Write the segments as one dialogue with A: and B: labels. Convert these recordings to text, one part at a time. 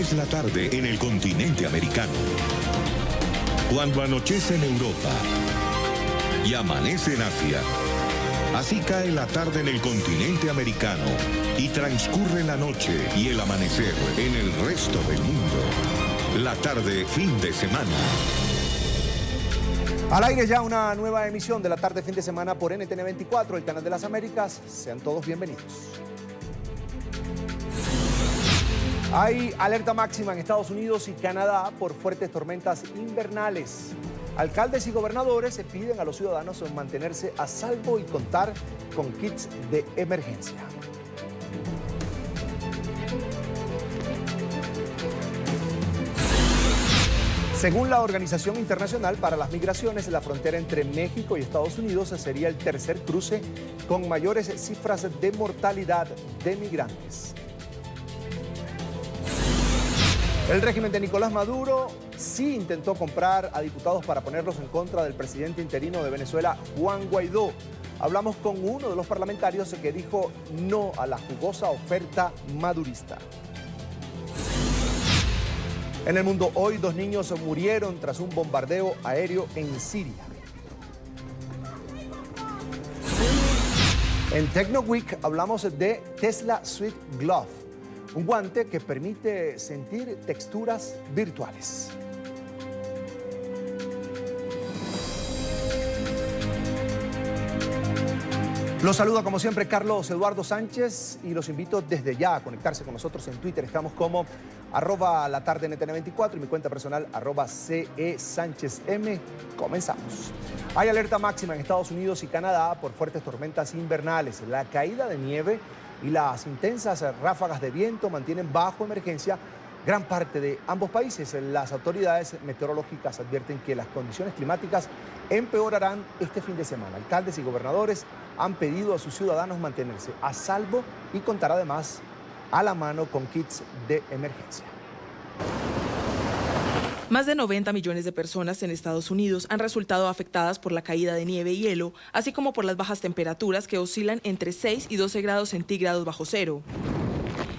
A: es la tarde en el continente americano. Cuando anochece en Europa y amanece en Asia, así cae la tarde en el continente americano y transcurre la noche y el amanecer en el resto del mundo. La tarde fin de semana.
B: Al aire ya una nueva emisión de la tarde fin de semana por NTN 24, el canal de las Américas. Sean todos bienvenidos. Hay alerta máxima en Estados Unidos y Canadá por fuertes tormentas invernales. Alcaldes y gobernadores se piden a los ciudadanos mantenerse a salvo y contar con kits de emergencia. Según la Organización Internacional para las Migraciones, la frontera entre México y Estados Unidos sería el tercer cruce con mayores cifras de mortalidad de migrantes. El régimen de Nicolás Maduro sí intentó comprar a diputados para ponerlos en contra del presidente interino de Venezuela, Juan Guaidó. Hablamos con uno de los parlamentarios que dijo no a la jugosa oferta madurista. En el mundo hoy, 2 niños murieron tras un bombardeo aéreo en Siria. En Techno Week hablamos de Tesla Sweet Glove, un guante que permite sentir texturas virtuales. Los saluda como siempre Carlos Eduardo Sánchez y los invito desde ya a conectarse con nosotros en Twitter. Estamos como @latardenetn24 y mi cuenta personal @CESánchezM. Comenzamos. Hay alerta máxima en Estados Unidos y Canadá por fuertes tormentas invernales. La caída de nieve y las intensas ráfagas de viento mantienen bajo emergencia gran parte de ambos países. Las autoridades meteorológicas advierten que las condiciones climáticas empeorarán este fin de semana. Alcaldes y gobernadores han pedido a sus ciudadanos mantenerse a salvo y contar además a la mano con kits de emergencia.
C: Más de 90 millones de personas en Estados Unidos han resultado afectadas por la caída de nieve y hielo, así como por las bajas temperaturas que oscilan entre 6 y 12 grados centígrados bajo cero.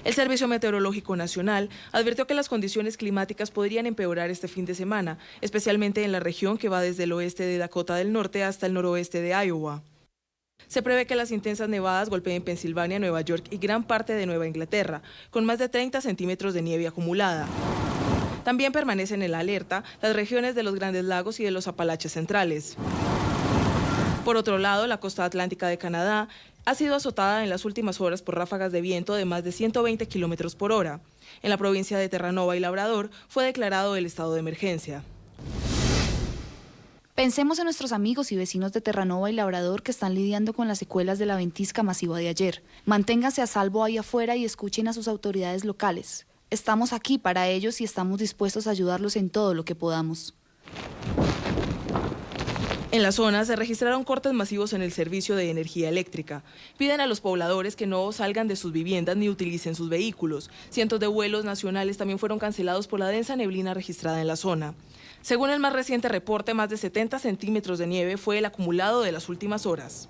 C: El Servicio Meteorológico Nacional advirtió que las condiciones climáticas podrían empeorar este fin de semana, especialmente en la región que va desde el oeste de Dakota del Norte hasta el noroeste de Iowa. Se prevé que las intensas nevadas golpeen Pensilvania, Nueva York y gran parte de Nueva Inglaterra, con más de 30 centímetros de nieve acumulada. También permanecen en la alerta las regiones de los Grandes Lagos y de los Apalaches centrales. Por otro lado, la costa atlántica de Canadá ha sido azotada en las últimas horas por ráfagas de viento de más de 120 kilómetros por hora. En la provincia de Terranova y Labrador fue declarado el estado de emergencia.
D: Pensemos en nuestros amigos y vecinos de Terranova y Labrador que están lidiando con las secuelas de la ventisca masiva de ayer. Manténganse a salvo ahí afuera y escuchen a sus autoridades locales. Estamos aquí para ellos y estamos dispuestos a ayudarlos en todo lo que podamos.
C: En la zona se registraron cortes masivos en el servicio de energía eléctrica. Piden a los pobladores que no salgan de sus viviendas ni utilicen sus vehículos. Cientos de vuelos nacionales también fueron cancelados por la densa neblina registrada en la zona. Según el más reciente reporte, más de 70 centímetros de nieve fue el acumulado de las últimas horas.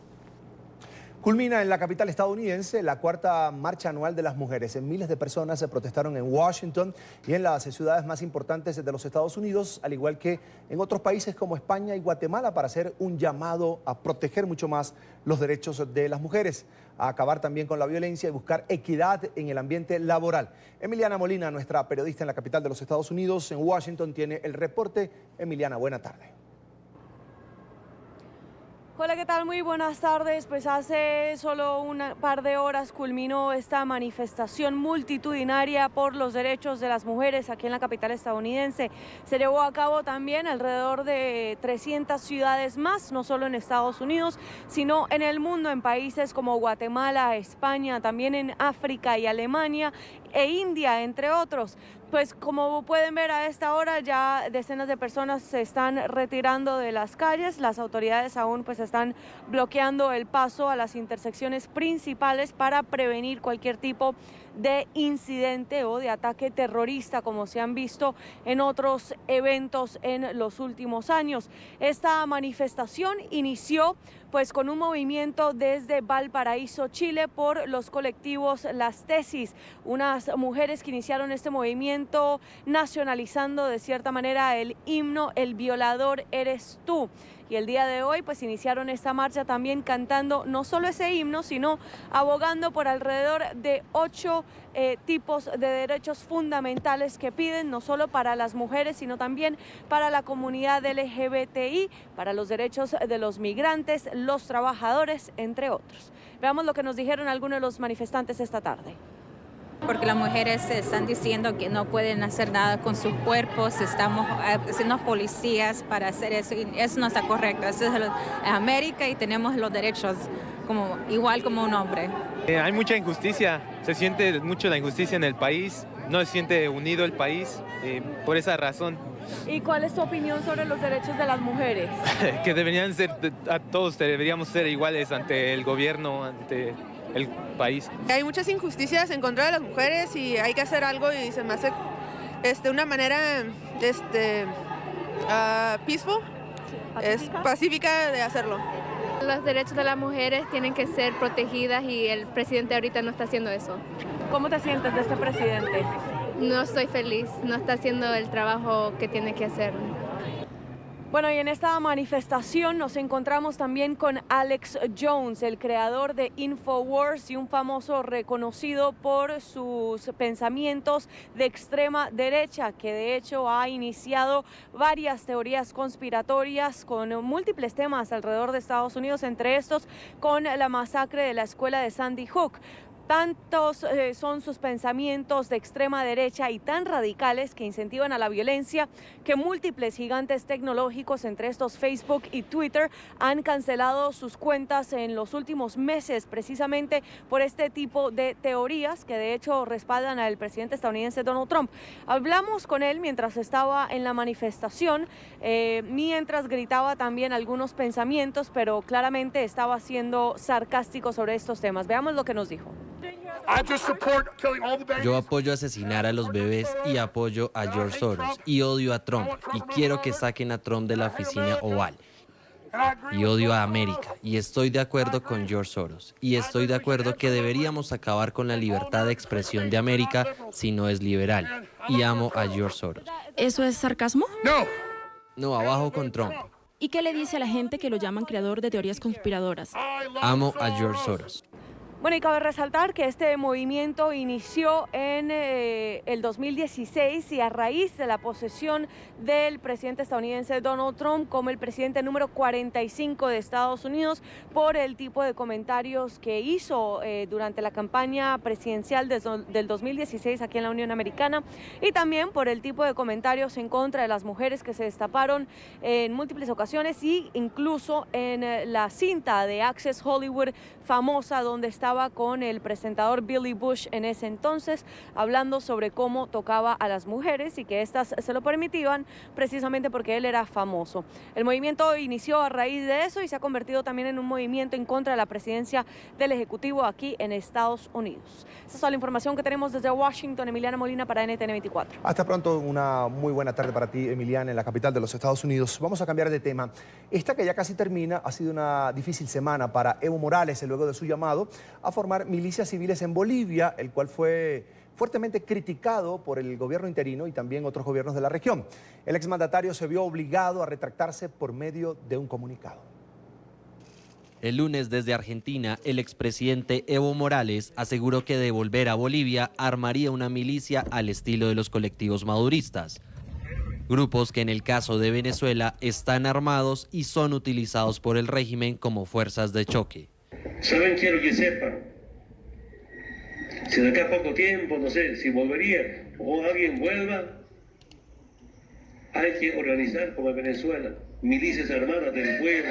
B: Culmina en la capital estadounidense la 4ª marcha anual de las mujeres. Miles de personas se protestaron en Washington y en las ciudades más importantes de los Estados Unidos, al igual que en otros países como España y Guatemala, para hacer un llamado a proteger mucho más los derechos de las mujeres, a acabar también con la violencia y buscar equidad en el ambiente laboral. Emiliana Molina, nuestra periodista en la capital de los Estados Unidos, en Washington, tiene el reporte. Emiliana, buena tarde.
E: Hola, ¿qué tal? Muy buenas tardes. Pues hace solo un par de horas culminó esta manifestación multitudinaria por los derechos de las mujeres aquí en la capital estadounidense. Se llevó a cabo también alrededor de 300 ciudades más, no solo en Estados Unidos, sino en el mundo, en países como Guatemala, España, también en África y Alemania e India, entre otros. Pues como pueden ver a esta hora ya decenas de personas se están retirando de las calles. Las autoridades aún pues están bloqueando el paso a las intersecciones principales para prevenir cualquier tipo de incidente o de ataque terrorista como se han visto en otros eventos en los últimos años. Esta manifestación inició pues con un movimiento desde Valparaíso, Chile, por los colectivos Las Tesis, unas mujeres que iniciaron este movimiento nacionalizando de cierta manera el himno El violador eres tú. Y el día de hoy pues iniciaron esta marcha también cantando no solo ese himno, sino abogando por alrededor de 8 tipos de derechos fundamentales que piden no solo para las mujeres, sino también para la comunidad LGBTI, para los derechos de los migrantes, los trabajadores, entre otros. Veamos lo que nos dijeron algunos de los manifestantes esta tarde.
F: Porque las mujeres están diciendo que no pueden hacer nada con sus cuerpos, estamos siendo policías para hacer eso y eso no está correcto. Eso es América y tenemos los derechos igual como un hombre.
G: Hay mucha injusticia, se siente mucho la injusticia en el país, no se siente unido el país, por esa razón.
E: ¿Y cuál es tu opinión sobre los derechos de las mujeres?
G: Que deberían ser, a todos deberíamos ser iguales ante el gobierno, ante el país.
H: Hay muchas injusticias en contra de las mujeres y hay que hacer algo y se me hace una manera peaceful, es pacífica de hacerlo.
I: Los derechos de las mujeres tienen que ser protegidas y el presidente ahorita no está haciendo eso.
E: ¿Cómo te sientes de este presidente?
I: No estoy feliz, no está haciendo el trabajo que tiene que hacer.
E: Bueno, y en esta manifestación nos encontramos también con Alex Jones, el creador de InfoWars y un famoso reconocido por sus pensamientos de extrema derecha, que de hecho ha iniciado varias teorías conspiratorias con múltiples temas alrededor de Estados Unidos, entre estos con la masacre de la escuela de Sandy Hook. Tantos son sus pensamientos de extrema derecha y tan radicales que incentivan a la violencia que múltiples gigantes tecnológicos, entre estos Facebook y Twitter, han cancelado sus cuentas en los últimos meses precisamente por este tipo de teorías que de hecho respaldan al presidente estadounidense Donald Trump. Hablamos con él mientras estaba en la manifestación, mientras gritaba también algunos pensamientos, pero claramente estaba siendo sarcástico sobre estos temas. Veamos lo que nos dijo.
J: Yo apoyo asesinar a los bebés y apoyo a George Soros y odio a Trump y quiero que saquen a Trump de la oficina Oval. Y odio a América y estoy de acuerdo con George Soros y estoy de acuerdo que deberíamos acabar con la libertad de expresión de América si no es liberal y amo a George Soros.
K: ¿Eso es sarcasmo?
J: No, abajo con Trump.
K: ¿Y qué le dice a la gente que lo llaman creador de teorías conspiradoras?
J: Amo a George Soros.
E: Bueno, y cabe resaltar que este movimiento inició en el 2016 y a raíz de la posesión del presidente estadounidense Donald Trump como el presidente número 45 de Estados Unidos por el tipo de comentarios que hizo durante la campaña presidencial del 2016 aquí en la Unión Americana y también por el tipo de comentarios en contra de las mujeres que se destaparon en múltiples ocasiones y incluso en la cinta de Access Hollywood famosa donde estaba con el presentador Billy Bush en ese entonces, hablando sobre cómo tocaba a las mujeres y que éstas se lo permitían precisamente porque él era famoso. El movimiento inició a raíz de eso y se ha convertido también en un movimiento en contra de la presidencia del Ejecutivo aquí en Estados Unidos. Esa es toda la información que tenemos desde Washington. Emiliana Molina para NTN 24.
B: Hasta pronto, una muy buena tarde para ti, Emiliana, en la capital de los Estados Unidos. Vamos a cambiar de tema. Esta que ya casi termina ha sido una difícil semana para Evo Morales, luego de su llamado a formar milicias civiles en Bolivia, el cual fue fuertemente criticado por el gobierno interino y también otros gobiernos de la región. El exmandatario se vio obligado a retractarse por medio de un comunicado.
J: El lunes desde Argentina, el expresidente Evo Morales aseguró que de volver a Bolivia armaría una milicia al estilo de los colectivos maduristas. Grupos que en el caso de Venezuela están armados y son utilizados por el régimen como fuerzas de choque.
L: ¿Saben? Quiero que sepan, si de acá a poco tiempo, no sé, si volvería o alguien vuelva, hay que organizar como en Venezuela, milicias armadas del pueblo.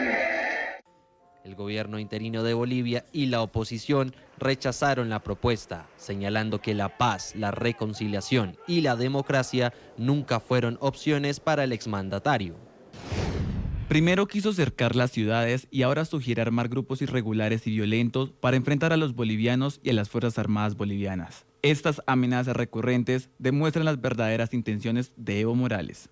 J: El gobierno interino de Bolivia y la oposición rechazaron la propuesta, señalando que la paz, la reconciliación y la democracia nunca fueron opciones para el exmandatario.
M: Primero quiso cercar las ciudades y ahora sugiere armar grupos irregulares y violentos para enfrentar a los bolivianos y a las Fuerzas Armadas bolivianas. Estas amenazas recurrentes demuestran las verdaderas intenciones de Evo Morales.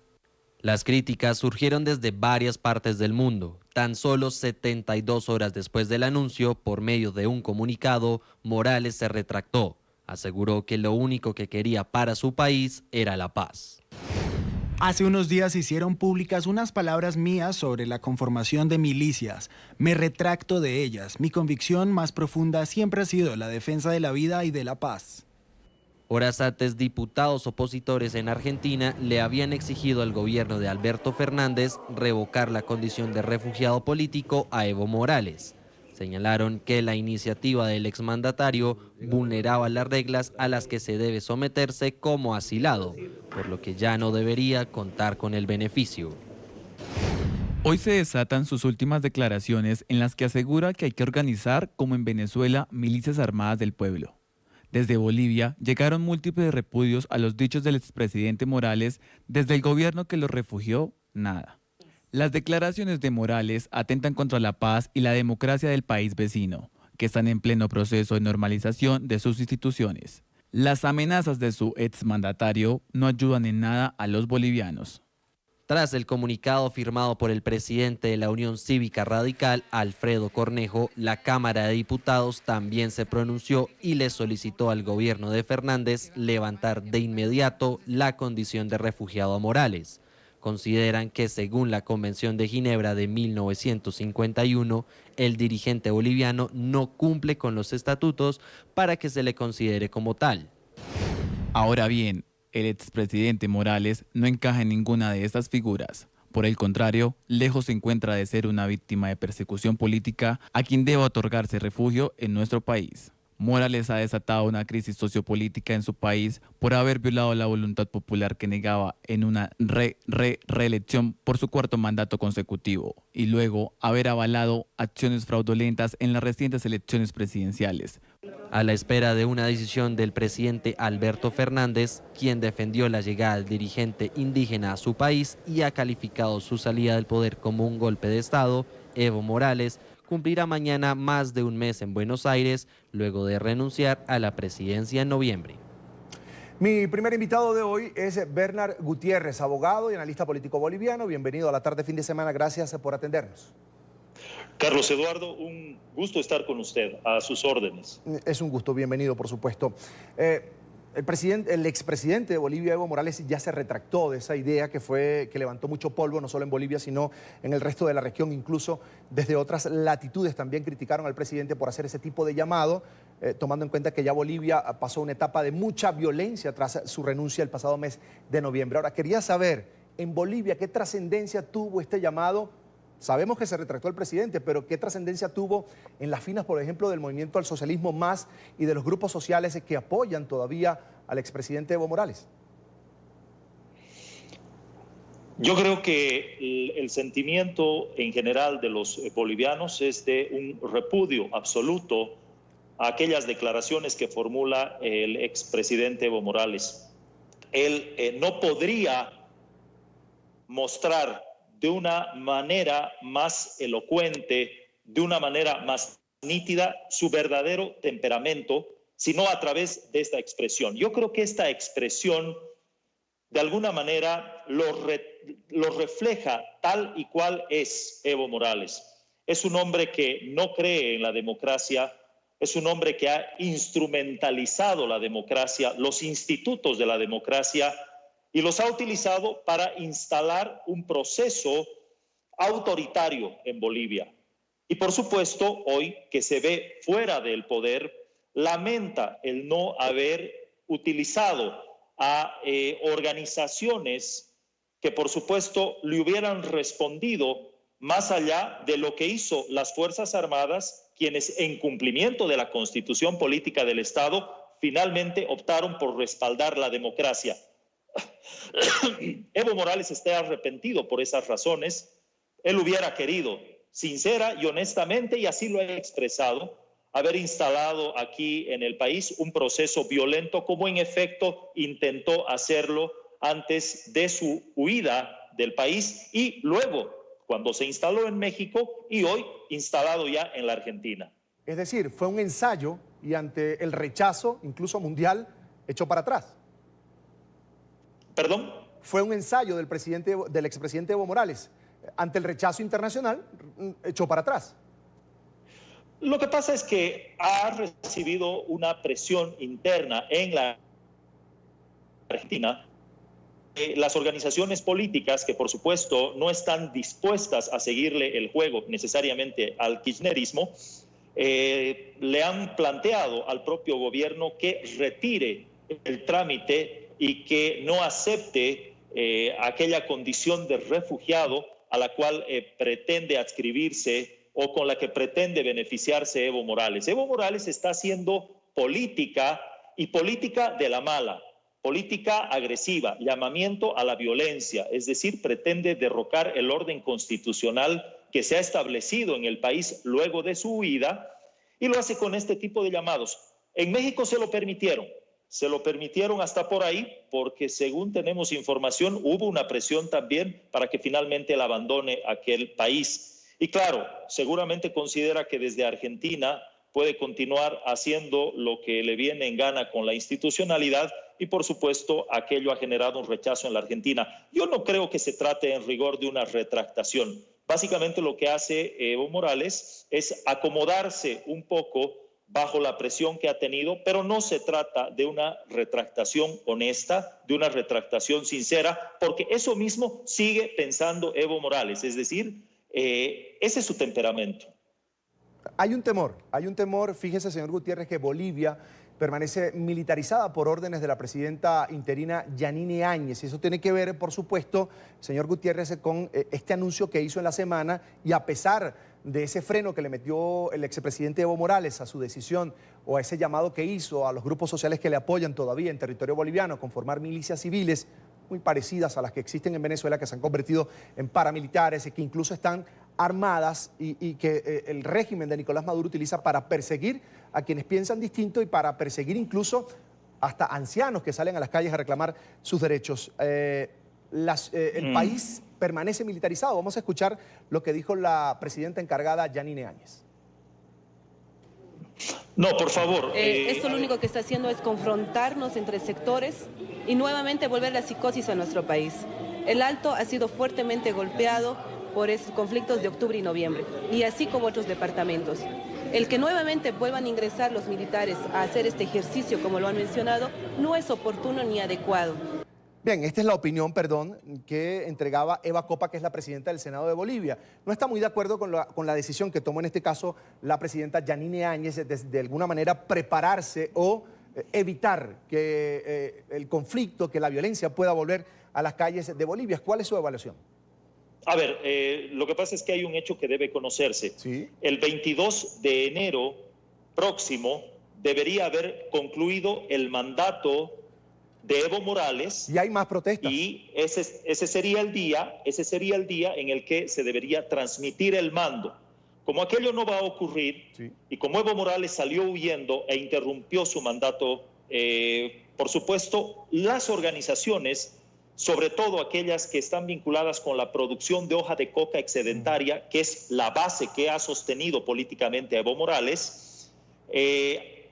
J: Las críticas surgieron desde varias partes del mundo. Tan solo 72 horas después del anuncio, por medio de un comunicado, Morales se retractó. Aseguró que lo único que quería para su país era la paz.
N: Hace unos días se hicieron públicas unas palabras mías sobre la conformación de milicias. Me retracto de ellas. Mi convicción más profunda siempre ha sido la defensa de la vida y de la paz.
J: Horas antes, diputados opositores en Argentina le habían exigido al gobierno de Alberto Fernández revocar la condición de refugiado político a Evo Morales. Señalaron que la iniciativa del exmandatario vulneraba las reglas a las que se debe someterse como asilado, por lo que ya no debería contar con el beneficio.
M: Hoy se desatan sus últimas declaraciones en las que asegura que hay que organizar, como en Venezuela, milicias armadas del pueblo. Desde Bolivia llegaron múltiples repudios a los dichos del expresidente Morales. Desde el gobierno que los refugió, nada. Las declaraciones de Morales atentan contra la paz y la democracia del país vecino, que están en pleno proceso de normalización de sus instituciones. Las amenazas de su exmandatario no ayudan en nada a los bolivianos.
J: Tras el comunicado firmado por el presidente de la Unión Cívica Radical, Alfredo Cornejo, la Cámara de Diputados también se pronunció y le solicitó al gobierno de Fernández levantar de inmediato la condición de refugiado a Morales. Consideran que, según la Convención de Ginebra de 1951, el dirigente boliviano no cumple con los estatutos para que se le considere como tal.
M: Ahora bien, el expresidente Morales no encaja en ninguna de estas figuras. Por el contrario, lejos se encuentra de ser una víctima de persecución política a quien deba otorgarse refugio en nuestro país. Morales ha desatado una crisis sociopolítica en su país por haber violado la voluntad popular que negaba en una reelección por su cuarto mandato consecutivo y luego haber avalado acciones fraudulentas en las recientes elecciones presidenciales.
J: A la espera de una decisión del presidente Alberto Fernández, quien defendió la llegada del dirigente indígena a su país y ha calificado su salida del poder como un golpe de Estado, Evo Morales cumplirá mañana más de un mes en Buenos Aires, luego de renunciar a la presidencia en noviembre.
B: Mi primer invitado de hoy es Bernard Gutiérrez, abogado y analista político boliviano. Bienvenido a la tarde fin de semana, gracias por atendernos.
O: Carlos Eduardo, un gusto estar con usted, a sus órdenes.
B: Es un gusto, bienvenido por supuesto. El expresidente de Bolivia, Evo Morales, ya se retractó de esa idea que levantó mucho polvo, no solo en Bolivia, sino en el resto de la región. Incluso desde otras latitudes también criticaron al presidente por hacer ese tipo de llamado, tomando en cuenta que ya Bolivia pasó una etapa de mucha violencia tras su renuncia el pasado mes de noviembre. Ahora, quería saber, en Bolivia, ¿qué trascendencia tuvo este llamado? Sabemos que se retractó el presidente, pero ¿qué trascendencia tuvo en las filas, por ejemplo, del Movimiento al Socialismo Más y de los grupos sociales que apoyan todavía al expresidente Evo Morales?
O: Yo creo que el sentimiento en general de los bolivianos es de un repudio absoluto a aquellas declaraciones que formula el expresidente Evo Morales. Él no podría mostrar de una manera más elocuente, de una manera más nítida, su verdadero temperamento, sino a través de esta expresión. Yo creo que esta expresión, de alguna manera, lo refleja tal y cual es Evo Morales. Es un hombre que no cree en la democracia, es un hombre que ha instrumentalizado la democracia, los institutos de la democracia, y los ha utilizado para instalar un proceso autoritario en Bolivia. Y por supuesto, hoy que se ve fuera del poder, lamenta el no haber utilizado a organizaciones que por supuesto le hubieran respondido más allá de lo que hizo las Fuerzas Armadas, quienes en cumplimiento de la Constitución Política del Estado finalmente optaron por respaldar la democracia. Evo Morales está arrepentido por esas razones. Él hubiera querido, sincera y honestamente, y así lo ha expresado, haber instalado aquí en el país un proceso violento, como en efecto intentó hacerlo antes de su huida del país y luego cuando se instaló en México y hoy instalado ya en la Argentina.
B: Es decir, fue un ensayo y ante el rechazo, incluso mundial, echó para atrás.
O: ¿Perdón?
B: Fue un ensayo del expresidente Evo Morales. Ante el rechazo internacional, echó para atrás.
O: Lo que pasa es que ha recibido una presión interna en la Argentina. Las organizaciones políticas que, por supuesto, no están dispuestas a seguirle el juego necesariamente al kirchnerismo, le han planteado al propio gobierno que retire el trámite y que no acepte aquella condición de refugiado a la cual pretende adscribirse o con la que pretende beneficiarse Evo Morales. Evo Morales está haciendo política, y política de la mala, política agresiva, llamamiento a la violencia, es decir, pretende derrocar el orden constitucional que se ha establecido en el país luego de su huida, y lo hace con este tipo de llamados. En México se lo permitieron hasta por ahí, porque según tenemos información, hubo una presión también para que finalmente él abandone aquel país. Y claro, seguramente considera que desde Argentina puede continuar haciendo lo que le viene en gana con la institucionalidad, y por supuesto aquello ha generado un rechazo en la Argentina. Yo no creo que se trate en rigor de una retractación. Básicamente lo que hace Evo Morales es acomodarse un poco bajo la presión que ha tenido, pero no se trata de una retractación honesta, de una retractación sincera, porque eso mismo sigue pensando Evo Morales, es decir, ese es su temperamento.
B: Hay un temor, fíjese, señor Gutiérrez, que Bolivia permanece militarizada por órdenes de la presidenta interina Yanine Áñez. Y eso tiene que ver, por supuesto, señor Gutiérrez, con este anuncio que hizo en la semana, y a pesar de ese freno que le metió el expresidente Evo Morales a su decisión, o a ese llamado que hizo a los grupos sociales que le apoyan todavía en territorio boliviano con formar milicias civiles muy parecidas a las que existen en Venezuela, que se han convertido en paramilitares y que incluso están armadas y que el régimen de Nicolás Maduro utiliza para perseguir a quienes piensan distinto y para perseguir incluso hasta ancianos que salen a las calles a reclamar sus derechos. El país permanece militarizado. Vamos a escuchar lo que dijo la presidenta encargada Yanine Áñez.
O: No, por favor.
P: Esto lo único que está haciendo es confrontarnos entre sectores y nuevamente volver la psicosis a nuestro país. El Alto ha sido fuertemente golpeado por esos conflictos de octubre y noviembre, y así como otros departamentos. El que nuevamente vuelvan a ingresar los militares a hacer este ejercicio, como lo han mencionado, no es oportuno ni adecuado.
B: Bien, esta es la opinión, que entregaba Eva Copa, que es la presidenta del Senado de Bolivia. No está muy de acuerdo con la decisión que tomó en este caso la presidenta Yanine Áñez de alguna manera prepararse o evitar que el conflicto, que la violencia pueda volver a las calles de Bolivia. ¿Cuál es su evaluación?
O: A ver, lo que pasa es que hay un hecho que debe conocerse. ¿Sí? El 22 de enero próximo debería haber concluido el mandato de Evo Morales.
B: Y hay más protestas.
O: Y ese sería el día en el que se debería transmitir el mando. Como aquello no va a ocurrir, sí, y como Evo Morales salió huyendo e interrumpió su mandato, por supuesto, las organizaciones, sobre todo aquellas que están vinculadas con la producción de hoja de coca excedentaria, que es la base que ha sostenido políticamente a Evo Morales,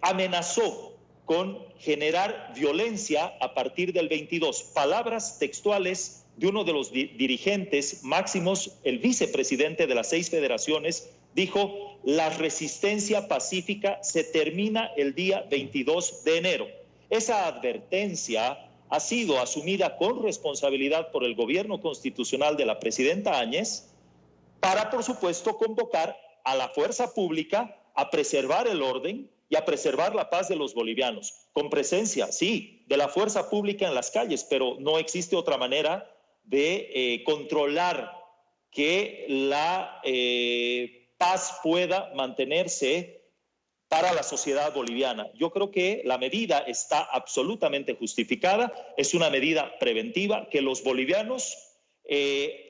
O: amenazó con generar violencia a partir del 22. Palabras textuales de uno de los dirigentes máximos, el vicepresidente de las 6 federaciones, dijo: la resistencia pacífica se termina el día 22 de enero. Esa advertencia ha sido asumida con responsabilidad por el gobierno constitucional de la presidenta Áñez para, por supuesto, convocar a la fuerza pública a preservar el orden y a preservar la paz de los bolivianos, con presencia, sí, de la fuerza pública en las calles, pero no existe otra manera de controlar que la paz pueda mantenerse para la sociedad boliviana. Yo creo que la medida está absolutamente justificada, es una medida preventiva que los bolivianos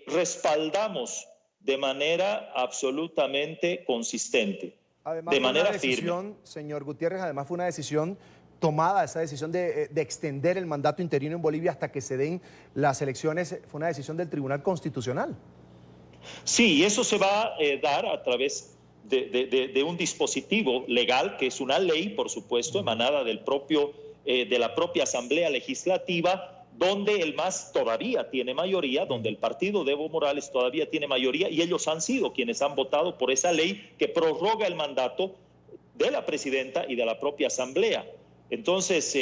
O: respaldamos de manera absolutamente consistente.
B: Además,
O: de manera firme.
B: Señor Gutiérrez, además fue una decisión tomada, esa decisión de extender el mandato interino en Bolivia hasta que se den las elecciones, fue una decisión del Tribunal Constitucional.
O: Sí, y eso se va a dar a través de un dispositivo legal, que es una ley, por supuesto, emanada del propio de la propia Asamblea Legislativa, donde el MAS todavía tiene mayoría, donde el partido de Evo Morales todavía tiene mayoría, y ellos han sido quienes han votado por esa ley que prorroga el mandato de la presidenta y de la propia Asamblea. Entonces,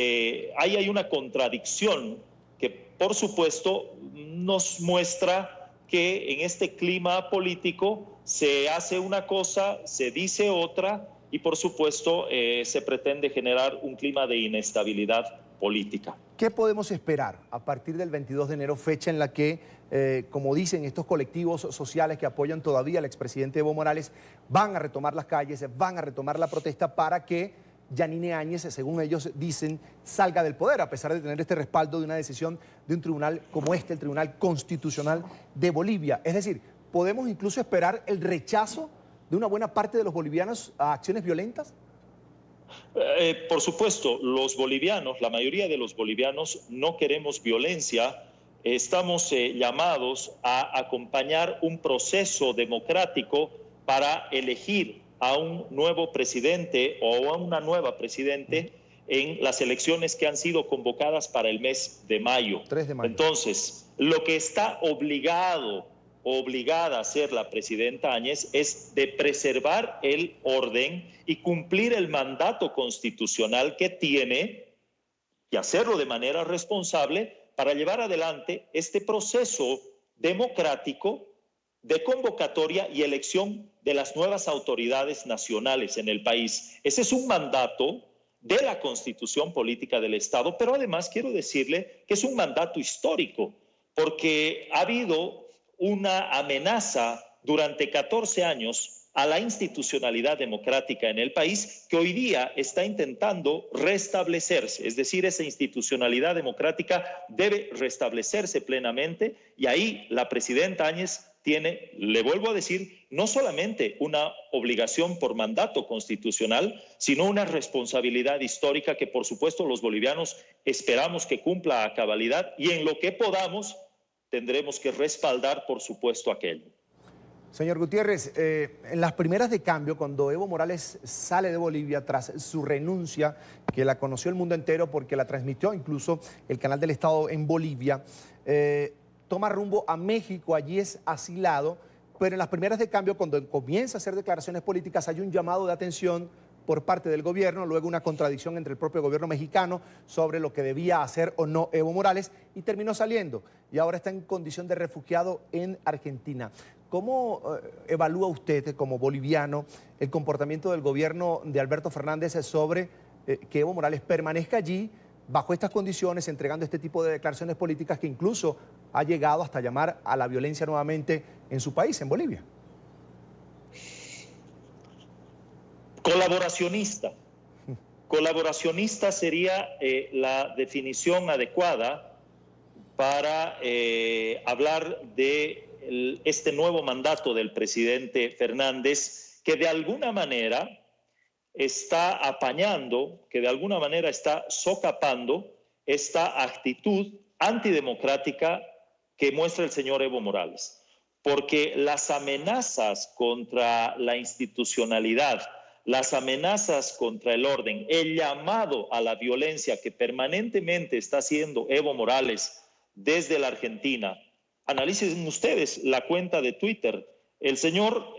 O: ahí hay una contradicción que, por supuesto, nos muestra que en este clima político se hace una cosa, se dice otra, y por supuesto se pretende generar un clima de inestabilidad política.
B: ¿Qué podemos esperar a partir del 22 de enero, fecha en la que, como dicen estos colectivos sociales que apoyan todavía al expresidente Evo Morales, van a retomar las calles, van a retomar la protesta para que Yanine Áñez, según ellos dicen, salga del poder, a pesar de tener este respaldo de una decisión de un tribunal como este, el Tribunal Constitucional de Bolivia? Es decir, ¿podemos incluso esperar el rechazo de una buena parte de los bolivianos a acciones violentas?
O: Por supuesto, los bolivianos, la mayoría de los bolivianos no queremos violencia. Estamos llamados a acompañar un proceso democrático para elegir a un nuevo presidente o a una nueva presidente en las elecciones que han sido convocadas para el mes de mayo.
B: 3 de mayo.
O: Entonces, lo que está obligada a hacer la presidenta Áñez es de preservar el orden y cumplir el mandato constitucional que tiene y hacerlo de manera responsable para llevar adelante este proceso democrático de convocatoria y elección de las nuevas autoridades nacionales en el país. Ese es un mandato de la Constitución Política del Estado, pero además quiero decirle que es un mandato histórico, porque ha habido una amenaza durante 14 años a la institucionalidad democrática en el país que hoy día está intentando restablecerse. Es decir, esa institucionalidad democrática debe restablecerse plenamente y ahí la presidenta Áñez tiene, le vuelvo a decir, no solamente una obligación por mandato constitucional, sino una responsabilidad histórica que, por supuesto, los bolivianos esperamos que cumpla a cabalidad y en lo que podamos tendremos que respaldar, por supuesto, aquello.
B: Señor Gutiérrez, en las primeras de cambio, cuando Evo Morales sale de Bolivia tras su renuncia, que la conoció el mundo entero porque la transmitió incluso el Canal del Estado en Bolivia, toma rumbo a México, allí es asilado, pero en las primeras de cambio, cuando comienza a hacer declaraciones políticas, hay un llamado de atención por parte del gobierno, luego una contradicción entre el propio gobierno mexicano sobre lo que debía hacer o no Evo Morales, y terminó saliendo, y ahora está en condición de refugiado en Argentina. ¿Cómo evalúa usted, como boliviano, el comportamiento del gobierno de Alberto Fernández sobre que Evo Morales permanezca allí, bajo estas condiciones, entregando este tipo de declaraciones políticas que incluso ha llegado hasta llamar a la violencia nuevamente en su país, en Bolivia?
O: Colaboracionista. Colaboracionista sería la definición adecuada para hablar de este nuevo mandato del presidente Fernández, que de alguna manera está apañando, que de alguna manera está socapando esta actitud antidemocrática que muestra el señor Evo Morales. Porque las amenazas contra la institucionalidad, las amenazas contra el orden, el llamado a la violencia que permanentemente está haciendo Evo Morales desde la Argentina. Analicen ustedes la cuenta de Twitter. El señor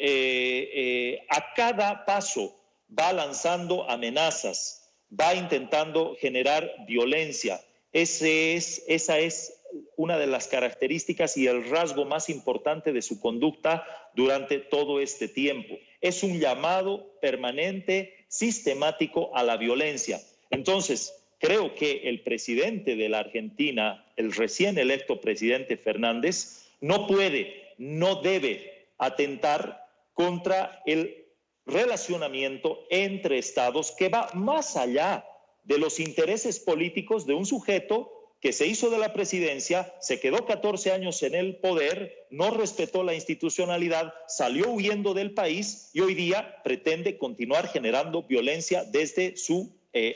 O: a cada paso va lanzando amenazas, va intentando generar violencia. Esa es una de las características y el rasgo más importante de su conducta durante todo este tiempo. Es un llamado permanente, sistemático a la violencia. Entonces, creo que el presidente de la Argentina, el recién electo presidente Fernández, no puede, no debe atentar contra el relacionamiento entre estados que va más allá de los intereses políticos de un sujeto que se hizo de la presidencia, se quedó 14 años en el poder, no respetó la institucionalidad, salió huyendo del país y hoy día pretende continuar generando violencia desde su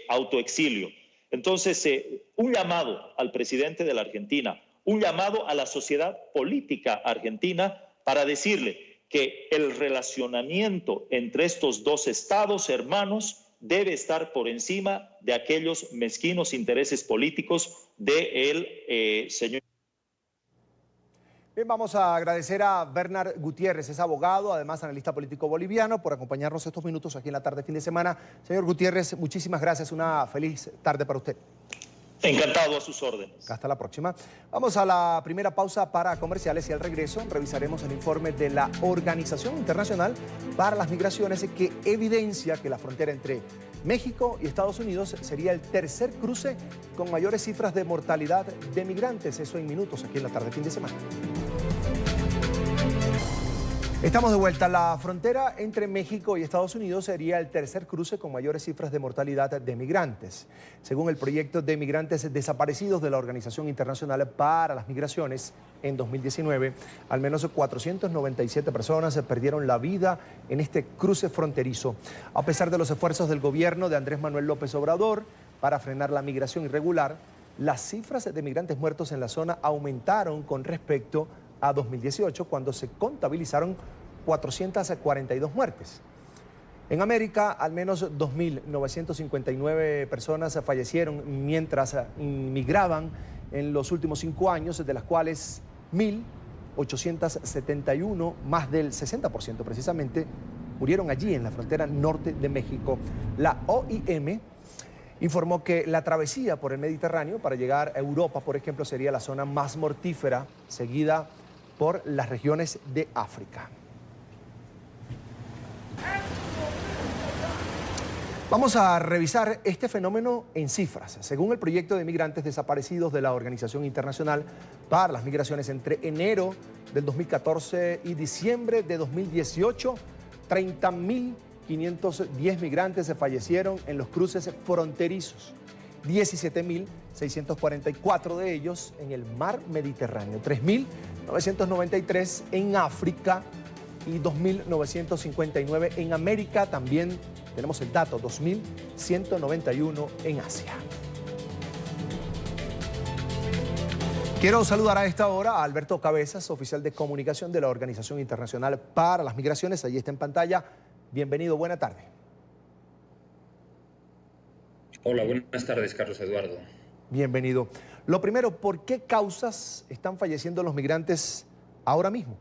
O: autoexilio. Entonces, un llamado al presidente de la Argentina, un llamado a la sociedad política argentina para decirle que el relacionamiento entre estos dos estados hermanos debe estar por encima de aquellos mezquinos intereses políticos del señor.
B: Bien, vamos a agradecer a Bernard Gutiérrez, es abogado, además analista político boliviano, por acompañarnos estos minutos aquí en la tarde fin de semana. Señor Gutiérrez, muchísimas gracias, una feliz tarde para usted.
O: Encantado, a sus órdenes.
B: Hasta la próxima. Vamos a la primera pausa para comerciales y al regreso revisaremos el informe de la Organización Internacional para las Migraciones que evidencia que la frontera entre México y Estados Unidos sería el tercer cruce con mayores cifras de mortalidad de migrantes. Eso en minutos aquí en la tarde fin de semana. Estamos de vuelta. La frontera entre México y Estados Unidos sería el tercer cruce con mayores cifras de mortalidad de migrantes. Según el proyecto de migrantes desaparecidos de la Organización Internacional para las Migraciones, en 2019, al menos 497 personas perdieron la vida en este cruce fronterizo. A pesar de los esfuerzos del gobierno de Andrés Manuel López Obrador para frenar la migración irregular, las cifras de migrantes muertos en la zona aumentaron con respecto a 2018, cuando se contabilizaron 442 muertes. En América, al menos 2.959 personas fallecieron mientras inmigraban en los últimos 5 años, de las cuales 1.871, más del 60% precisamente, murieron allí en la frontera norte de México. La OIM informó que la travesía por el Mediterráneo para llegar a Europa, por ejemplo, sería la zona más mortífera, seguida por las regiones de África. Vamos a revisar este fenómeno en cifras. Según el proyecto de migrantes desaparecidos de la Organización Internacional para las Migraciones, entre enero del 2014 y diciembre de 2018, 30.510 migrantes fallecieron en los cruces fronterizos. 17.644 de ellos en el mar Mediterráneo, 3.993 en África y 2.959 en América. También tenemos el dato, 2.191 en Asia. Quiero saludar a esta hora a Alberto Cabezas, oficial de comunicación de la Organización Internacional para las Migraciones. Allí está en pantalla. Bienvenido, buena tarde.
Q: Hola, buenas tardes, Carlos Eduardo.
B: Bienvenido. Lo primero, ¿por qué causas están falleciendo los migrantes ahora mismo?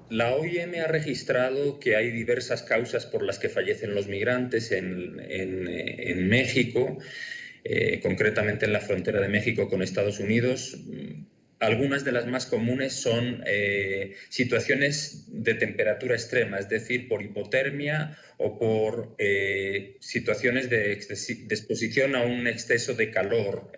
Q: La OIM ha registrado que hay diversas causas por las que fallecen los migrantes en México, concretamente en la frontera de México con Estados Unidos. Algunas de las más comunes son situaciones de temperatura extrema, es decir, por hipotermia o por situaciones de exposición a un exceso de calor.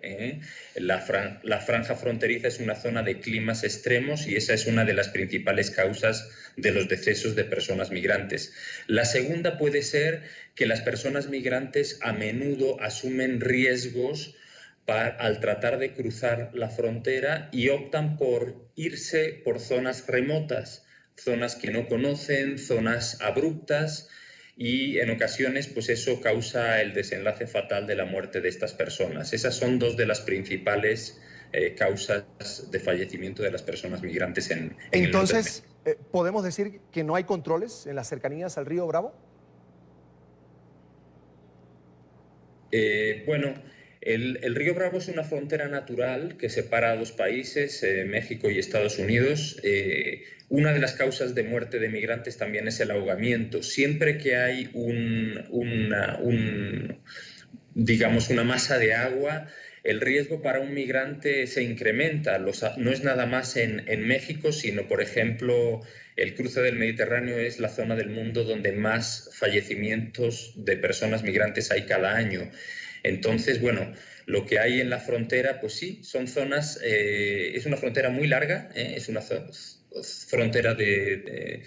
Q: La franja fronteriza es una zona de climas extremos y esa es una de las principales causas de los decesos de personas migrantes. La segunda puede ser que las personas migrantes a menudo asumen riesgos al tratar de cruzar la frontera y optan por irse por zonas remotas, zonas que no conocen, zonas abruptas, y en ocasiones pues eso causa el desenlace fatal de la muerte de estas personas. Esas son dos de las principales causas de fallecimiento de las personas migrantes en
B: Entonces, ¿podemos decir que no hay controles en las cercanías al río Bravo?
Q: El río Bravo es una frontera natural que separa a dos países, México y Estados Unidos. Una de las causas de muerte de migrantes también es el ahogamiento. Siempre que hay una masa de agua, el riesgo para un migrante se incrementa. No es nada más en México, sino, por ejemplo, el cruce del Mediterráneo es la zona del mundo donde más fallecimientos de personas migrantes hay cada año. Entonces, lo que hay en la frontera, pues sí, son zonas, es una frontera muy larga, es una frontera de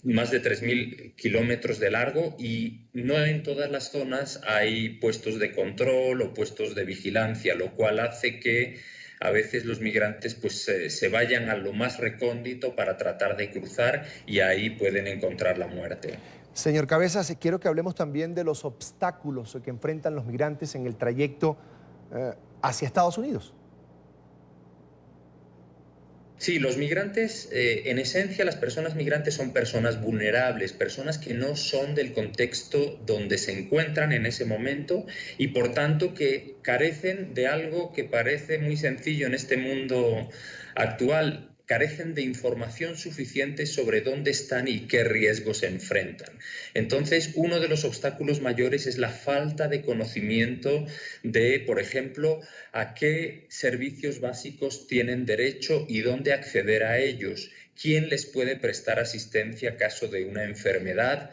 Q: más de 3.000 kilómetros de largo y no en todas las zonas hay puestos de control o puestos de vigilancia, lo cual hace que a veces los migrantes pues se vayan a lo más recóndito para tratar de cruzar y ahí pueden encontrar la muerte.
B: Señor Cabezas, quiero que hablemos también de los obstáculos que enfrentan los migrantes en el trayecto hacia Estados Unidos.
Q: Sí, los migrantes, en esencia, las personas migrantes son personas vulnerables, personas que no son del contexto donde se encuentran en ese momento y, por tanto, que carecen de algo que parece muy sencillo en este mundo actual. Carecen de información suficiente sobre dónde están y qué riesgos se enfrentan. Entonces, uno de los obstáculos mayores es la falta de conocimiento de, por ejemplo, a qué servicios básicos tienen derecho y dónde acceder a ellos, quién les puede prestar asistencia en caso de una enfermedad,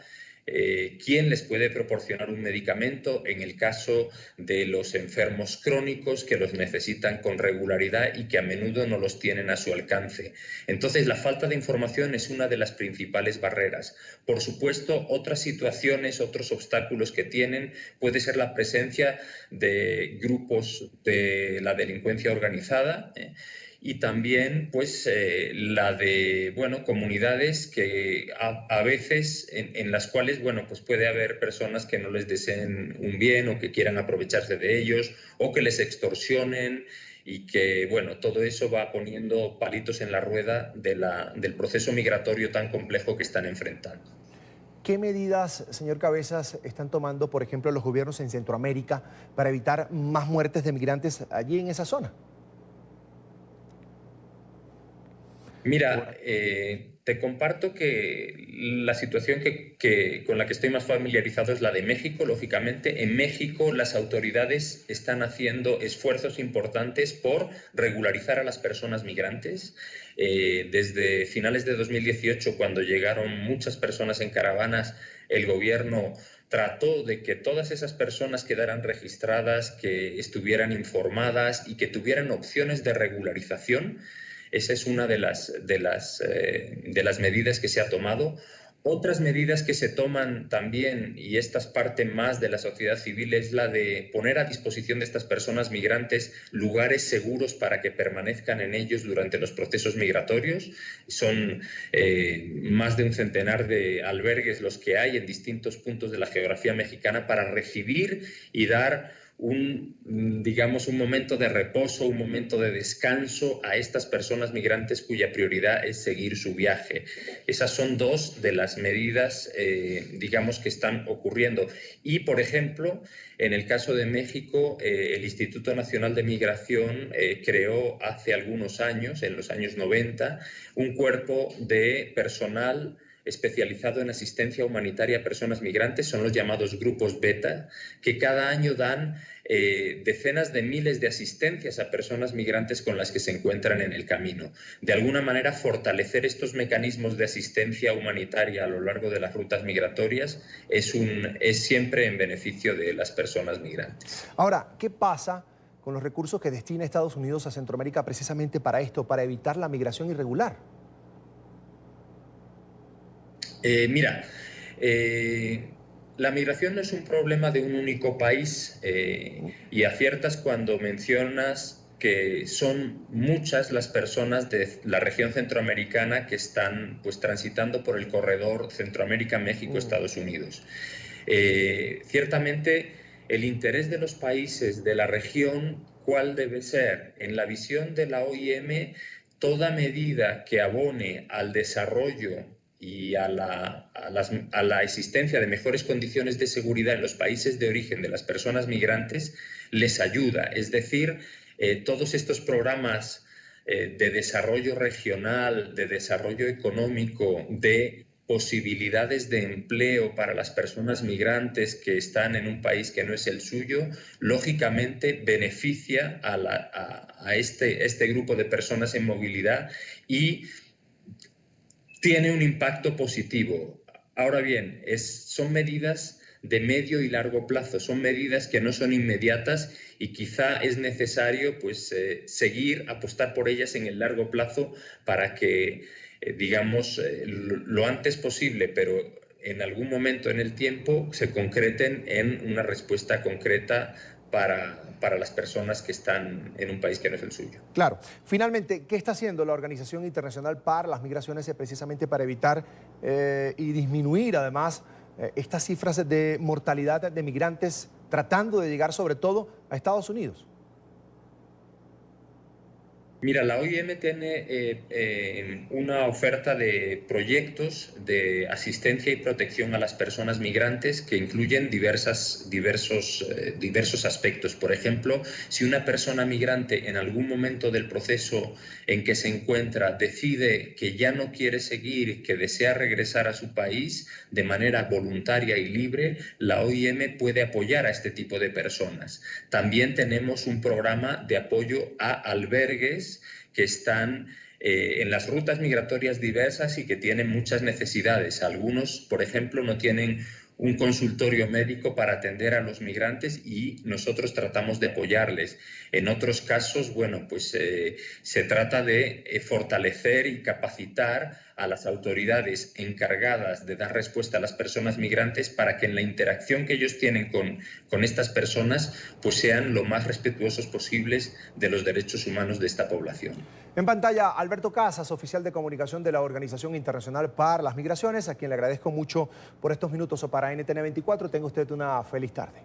Q: quién les puede proporcionar un medicamento en el caso de los enfermos crónicos que los necesitan con regularidad y que a menudo no los tienen a su alcance. Entonces, la falta de información es una de las principales barreras. Por supuesto, otras situaciones, otros obstáculos que tienen puede ser la presencia de grupos de la delincuencia organizada, y también pues la de comunidades que a veces en las cuales pues puede haber personas que no les deseen un bien o que quieran aprovecharse de ellos o que les extorsionen y que todo eso va poniendo palitos en la rueda del proceso migratorio tan complejo que están enfrentando.
B: ¿Qué medidas, señor Cabezas, están tomando, por ejemplo, los gobiernos en Centroamérica para evitar más muertes de migrantes allí en esa zona?
Q: Mira, te comparto que la situación con la que estoy más familiarizado es la de México, lógicamente. En México las autoridades están haciendo esfuerzos importantes por regularizar a las personas migrantes. Desde finales de 2018, cuando llegaron muchas personas en caravanas, el gobierno trató de que todas esas personas quedaran registradas, que estuvieran informadas y que tuvieran opciones de regularización. Esa es una de las medidas que se ha tomado. Otras medidas que se toman también, y esta es parte más de la sociedad civil, es la de poner a disposición de estas personas migrantes lugares seguros para que permanezcan en ellos durante los procesos migratorios. Son más de un centenar de albergues los que hay en distintos puntos de la geografía mexicana para recibir y dar un momento de reposo, un momento de descanso a estas personas migrantes cuya prioridad es seguir su viaje. Esas son dos de las medidas, que están ocurriendo. Y, por ejemplo, en el caso de México, el Instituto Nacional de Migración creó hace algunos años, en los años 90, un cuerpo de personal especializado en asistencia humanitaria a personas migrantes, son los llamados grupos beta, que cada año dan decenas de miles de asistencias a personas migrantes con las que se encuentran en el camino. De alguna manera, fortalecer estos mecanismos de asistencia humanitaria a lo largo de las rutas migratorias es siempre en beneficio de las personas migrantes.
B: Ahora, ¿qué pasa con los recursos que destina Estados Unidos a Centroamérica precisamente para esto, para evitar la migración irregular?
Q: La migración no es un problema de un único país y aciertas cuando mencionas que son muchas las personas de la región centroamericana que están transitando por el corredor Centroamérica-México-Estados Unidos. Ciertamente, el interés de los países de la región, ¿cuál debe ser? En la visión de la OIM, toda medida que abone al desarrollo y a la existencia de mejores condiciones de seguridad en los países de origen de las personas migrantes les ayuda. Es decir, todos estos programas de desarrollo regional, de desarrollo económico, de posibilidades de empleo para las personas migrantes que están en un país que no es el suyo, lógicamente beneficia a este grupo de personas en movilidad y tiene un impacto positivo. Ahora bien, son medidas de medio y largo plazo, son medidas que no son inmediatas y quizá es necesario seguir, apostar por ellas en el largo plazo para que, lo antes posible, pero en algún momento en el tiempo se concreten en una respuesta concreta para las personas que están en un país que no es el suyo.
B: Claro. Finalmente, ¿qué está haciendo la Organización Internacional para las Migraciones precisamente para evitar y disminuir además estas cifras de mortalidad de migrantes tratando de llegar sobre todo a Estados Unidos?
Q: Mira, la OIM tiene una oferta de proyectos de asistencia y protección a las personas migrantes que incluyen diversos aspectos. Por ejemplo, si una persona migrante en algún momento del proceso en que se encuentra decide que ya no quiere seguir, que desea regresar a su país de manera voluntaria y libre, la OIM puede apoyar a este tipo de personas. También tenemos un programa de apoyo a albergues que están en las rutas migratorias diversas y que tienen muchas necesidades. Algunos, por ejemplo, no tienen un consultorio médico para atender a los migrantes y nosotros tratamos de apoyarles. En otros casos, bueno, pues se trata de fortalecer y capacitar a las autoridades encargadas de dar respuesta a las personas migrantes para que en la interacción que ellos tienen con estas personas pues sean lo más respetuosos posibles de los derechos humanos de esta población.
B: En pantalla, Alberto Casas, oficial de comunicación de la Organización Internacional para las Migraciones, a quien le agradezco mucho por estos minutos para NTN 24. Tenga usted una feliz tarde.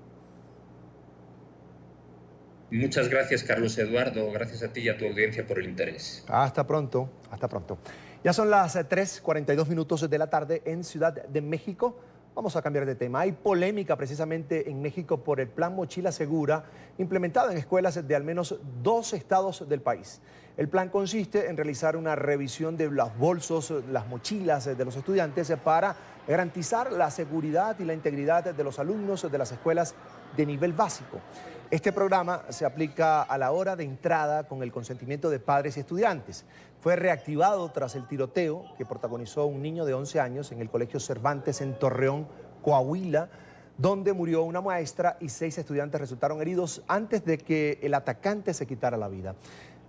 Q: Muchas gracias, Carlos Eduardo. Gracias a ti y a tu audiencia por el interés.
B: Hasta pronto, hasta pronto. Ya son las 3:42 minutos de la tarde en Ciudad de México. Vamos a cambiar de tema. Hay polémica precisamente en México por el plan Mochila Segura implementado en escuelas de al menos 2 estados del país. El plan consiste en realizar una revisión de los bolsos, las mochilas de los estudiantes para garantizar la seguridad y la integridad de los alumnos de las escuelas de nivel básico. Este programa se aplica a la hora de entrada con el consentimiento de padres y estudiantes. Fue reactivado tras el tiroteo que protagonizó un niño de 11 años en el Colegio Cervantes en Torreón, Coahuila, donde murió una maestra y 6 estudiantes resultaron heridos antes de que el atacante se quitara la vida.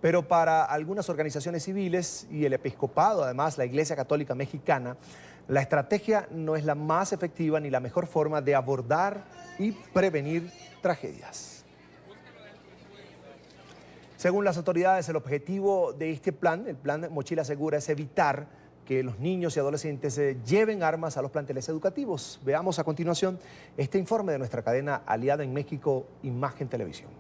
B: Pero para algunas organizaciones civiles y el episcopado, además la Iglesia Católica Mexicana, la estrategia no es la más efectiva ni la mejor forma de abordar y prevenir tragedias. Según las autoridades, el objetivo de este plan, el plan Mochila Segura, es evitar que los niños y adolescentes lleven armas a los planteles educativos. Veamos a continuación este informe de nuestra cadena aliada en México, Imagen Televisión.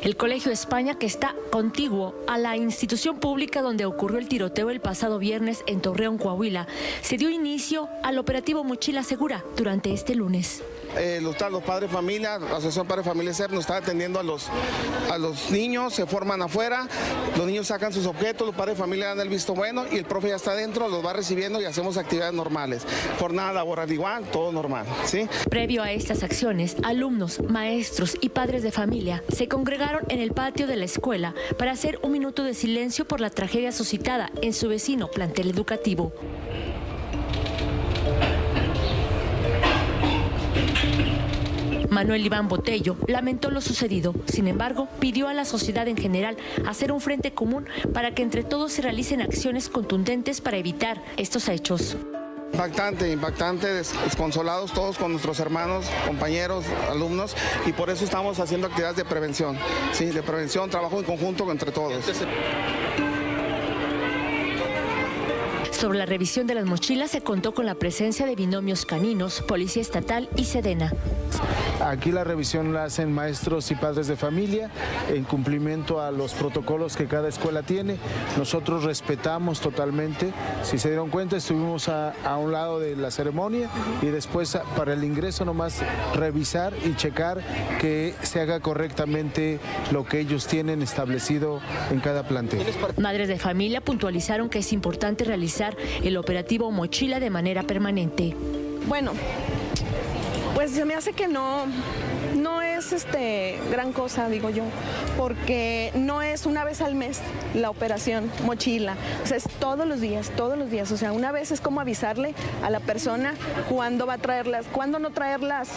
R: El Colegio España, que está contiguo a la institución pública donde ocurrió el tiroteo el pasado viernes en Torreón, Coahuila, se dio inicio al operativo Mochila Segura durante este lunes.
S: Los padres de familia, la Asociación Padres de Familia SER nos está atendiendo a los niños, se forman afuera, los niños sacan sus objetos, los padres de familia dan el visto bueno y el profe ya está adentro, los va recibiendo y hacemos actividades normales. Jornada laboral igual, todo normal, ¿sí?
R: Previo a estas acciones, alumnos, maestros y padres de familia se congregaron en el patio de la escuela para hacer un minuto de silencio por la tragedia suscitada en su vecino plantel educativo. Manuel Iván Botello lamentó lo sucedido, sin embargo, pidió a la sociedad en general hacer un frente común para que entre todos se realicen acciones contundentes para evitar estos hechos.
S: Impactante, desconsolados todos con nuestros hermanos, compañeros, alumnos, y por eso estamos haciendo actividades de prevención, sí, de prevención, trabajo en conjunto entre todos.
R: Sobre la revisión de las mochilas se contó con la presencia de binomios caninos, Policía Estatal y Sedena.
T: Aquí la revisión la hacen maestros y padres de familia en cumplimiento a los protocolos que cada escuela tiene. Nosotros respetamos totalmente. Si se dieron cuenta, estuvimos a un lado de la ceremonia y después para el ingreso nomás revisar y checar que se haga correctamente lo que ellos tienen establecido en cada plantel.
R: Madres de familia puntualizaron que es importante realizar el operativo Mochila de manera permanente.
U: Bueno, pues se me hace que no es gran cosa, digo yo, porque no es una vez al mes la operación Mochila, o sea, es todos los días, o sea, una vez es como avisarle a la persona cuándo va a traerlas, cuándo no traer las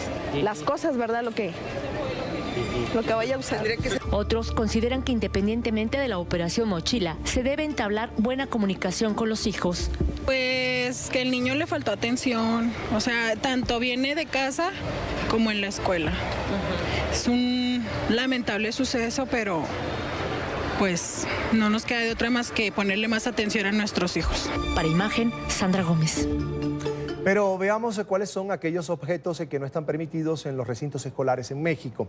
U: cosas, ¿verdad? Lo que vaya a usar.
R: Otros consideran que independientemente de la operación Mochila, se debe entablar buena comunicación con los hijos.
V: Pues que el niño le faltó atención, o sea, tanto viene de casa como en la escuela. Es un lamentable suceso, pero pues no nos queda de otra más que ponerle más atención a nuestros hijos.
R: Para Imagen, Sandra Gómez.
B: Pero veamos cuáles son aquellos objetos que no están permitidos en los recintos escolares en México.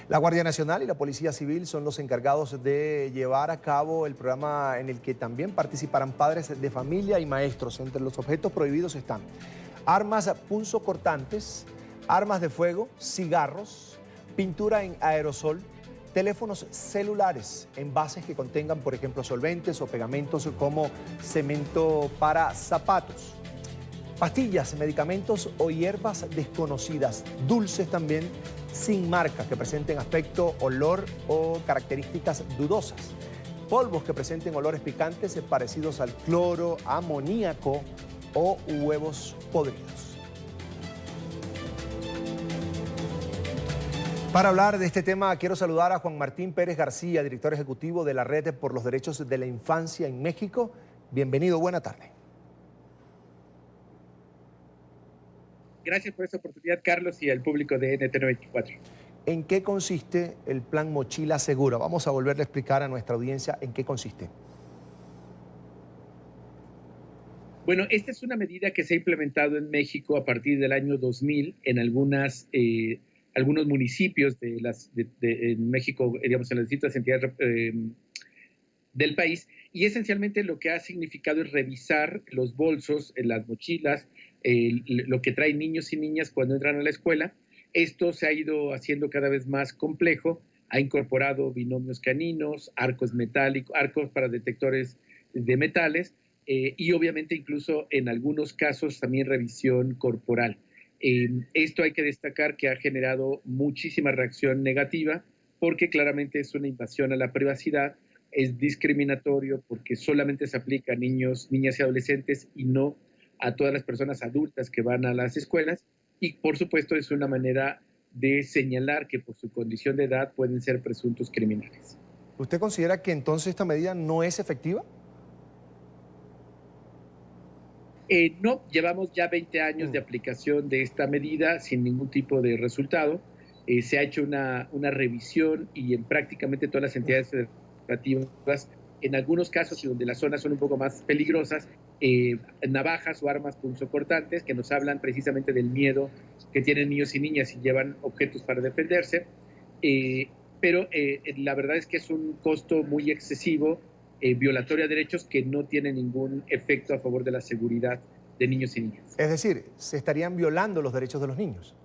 B: La Guardia Nacional y la Policía Civil son los encargados de llevar a cabo el programa en el que también participarán padres de familia y maestros. Entre los objetos prohibidos están armas punzocortantes, armas de fuego, cigarros, pintura en aerosol, teléfonos celulares, envases que contengan, por ejemplo, solventes o pegamentos como cemento para zapatos, pastillas, medicamentos o hierbas desconocidas, dulces también sin marca que presenten aspecto, olor o características dudosas, polvos que presenten olores picantes parecidos al cloro, amoníaco o huevos podridos. Para hablar de este tema, quiero saludar a Juan Martín Pérez García, director ejecutivo de la Red por los Derechos de la Infancia en México. Bienvenido, buena tarde.
A: Gracias por esta oportunidad, Carlos, y al público de NTN24.
B: ¿En qué consiste el plan Mochila Segura? Vamos a volverle a explicar a nuestra audiencia en qué consiste.
A: Bueno, esta es una medida que se ha implementado en México a partir del año 2000 en algunos municipios en México, digamos, en las distintas entidades del país, y esencialmente lo que ha significado es revisar los bolsos, las mochilas, lo que traen niños y niñas cuando entran a la escuela. Esto se ha ido haciendo cada vez más complejo, ha incorporado binomios caninos, arcos metálicos, arcos para detectores de metales, y obviamente incluso en algunos casos también revisión corporal. Esto hay que destacar que ha generado muchísima reacción negativa porque claramente es una invasión a la privacidad, es discriminatorio porque solamente se aplica a niños, niñas y adolescentes y no a todas las personas adultas que van a las escuelas, y por supuesto es una manera de señalar que por su condición de edad pueden ser presuntos criminales.
B: ¿Usted considera que entonces esta medida no es efectiva?
A: No, llevamos ya 20 años de aplicación de esta medida sin ningún tipo de resultado. Se ha hecho una revisión y en prácticamente todas las entidades federativas, en algunos casos y donde las zonas son un poco más peligrosas, navajas o armas punzocortantes que nos hablan precisamente del miedo que tienen niños y niñas y llevan objetos para defenderse. Pero la verdad es que es un costo muy excesivo, violatorio a derechos que no tiene ningún efecto a favor de la seguridad de niños y niñas.
B: Es decir, se estarían violando los derechos de los niños.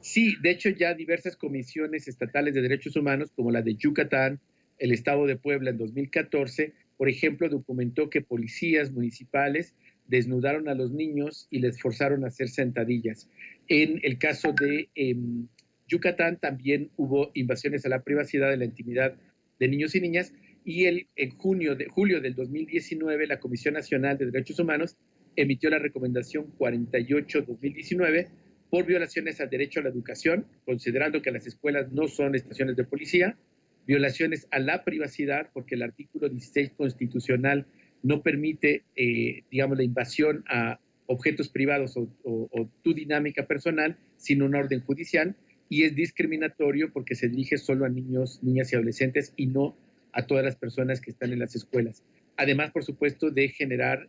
A: Sí, de hecho ya diversas comisiones estatales de derechos humanos, como la de Yucatán, el Estado de Puebla en 2014, por ejemplo, documentó que policías municipales desnudaron a los niños y les forzaron a hacer sentadillas. En el caso de Yucatán también hubo invasiones a la privacidad, de la intimidad de niños y niñas, y en julio del 2019 la Comisión Nacional de Derechos Humanos emitió la recomendación 48/2019 por violaciones al derecho a la educación, considerando que las escuelas no son estaciones de policía, violaciones a la privacidad, porque el artículo 16 constitucional no permite, digamos, la invasión a objetos privados o tu dinámica personal sin una orden judicial, y es discriminatorio porque se dirige solo a niños, niñas y adolescentes y no a todas las personas que están en las escuelas. Además, por supuesto, de generar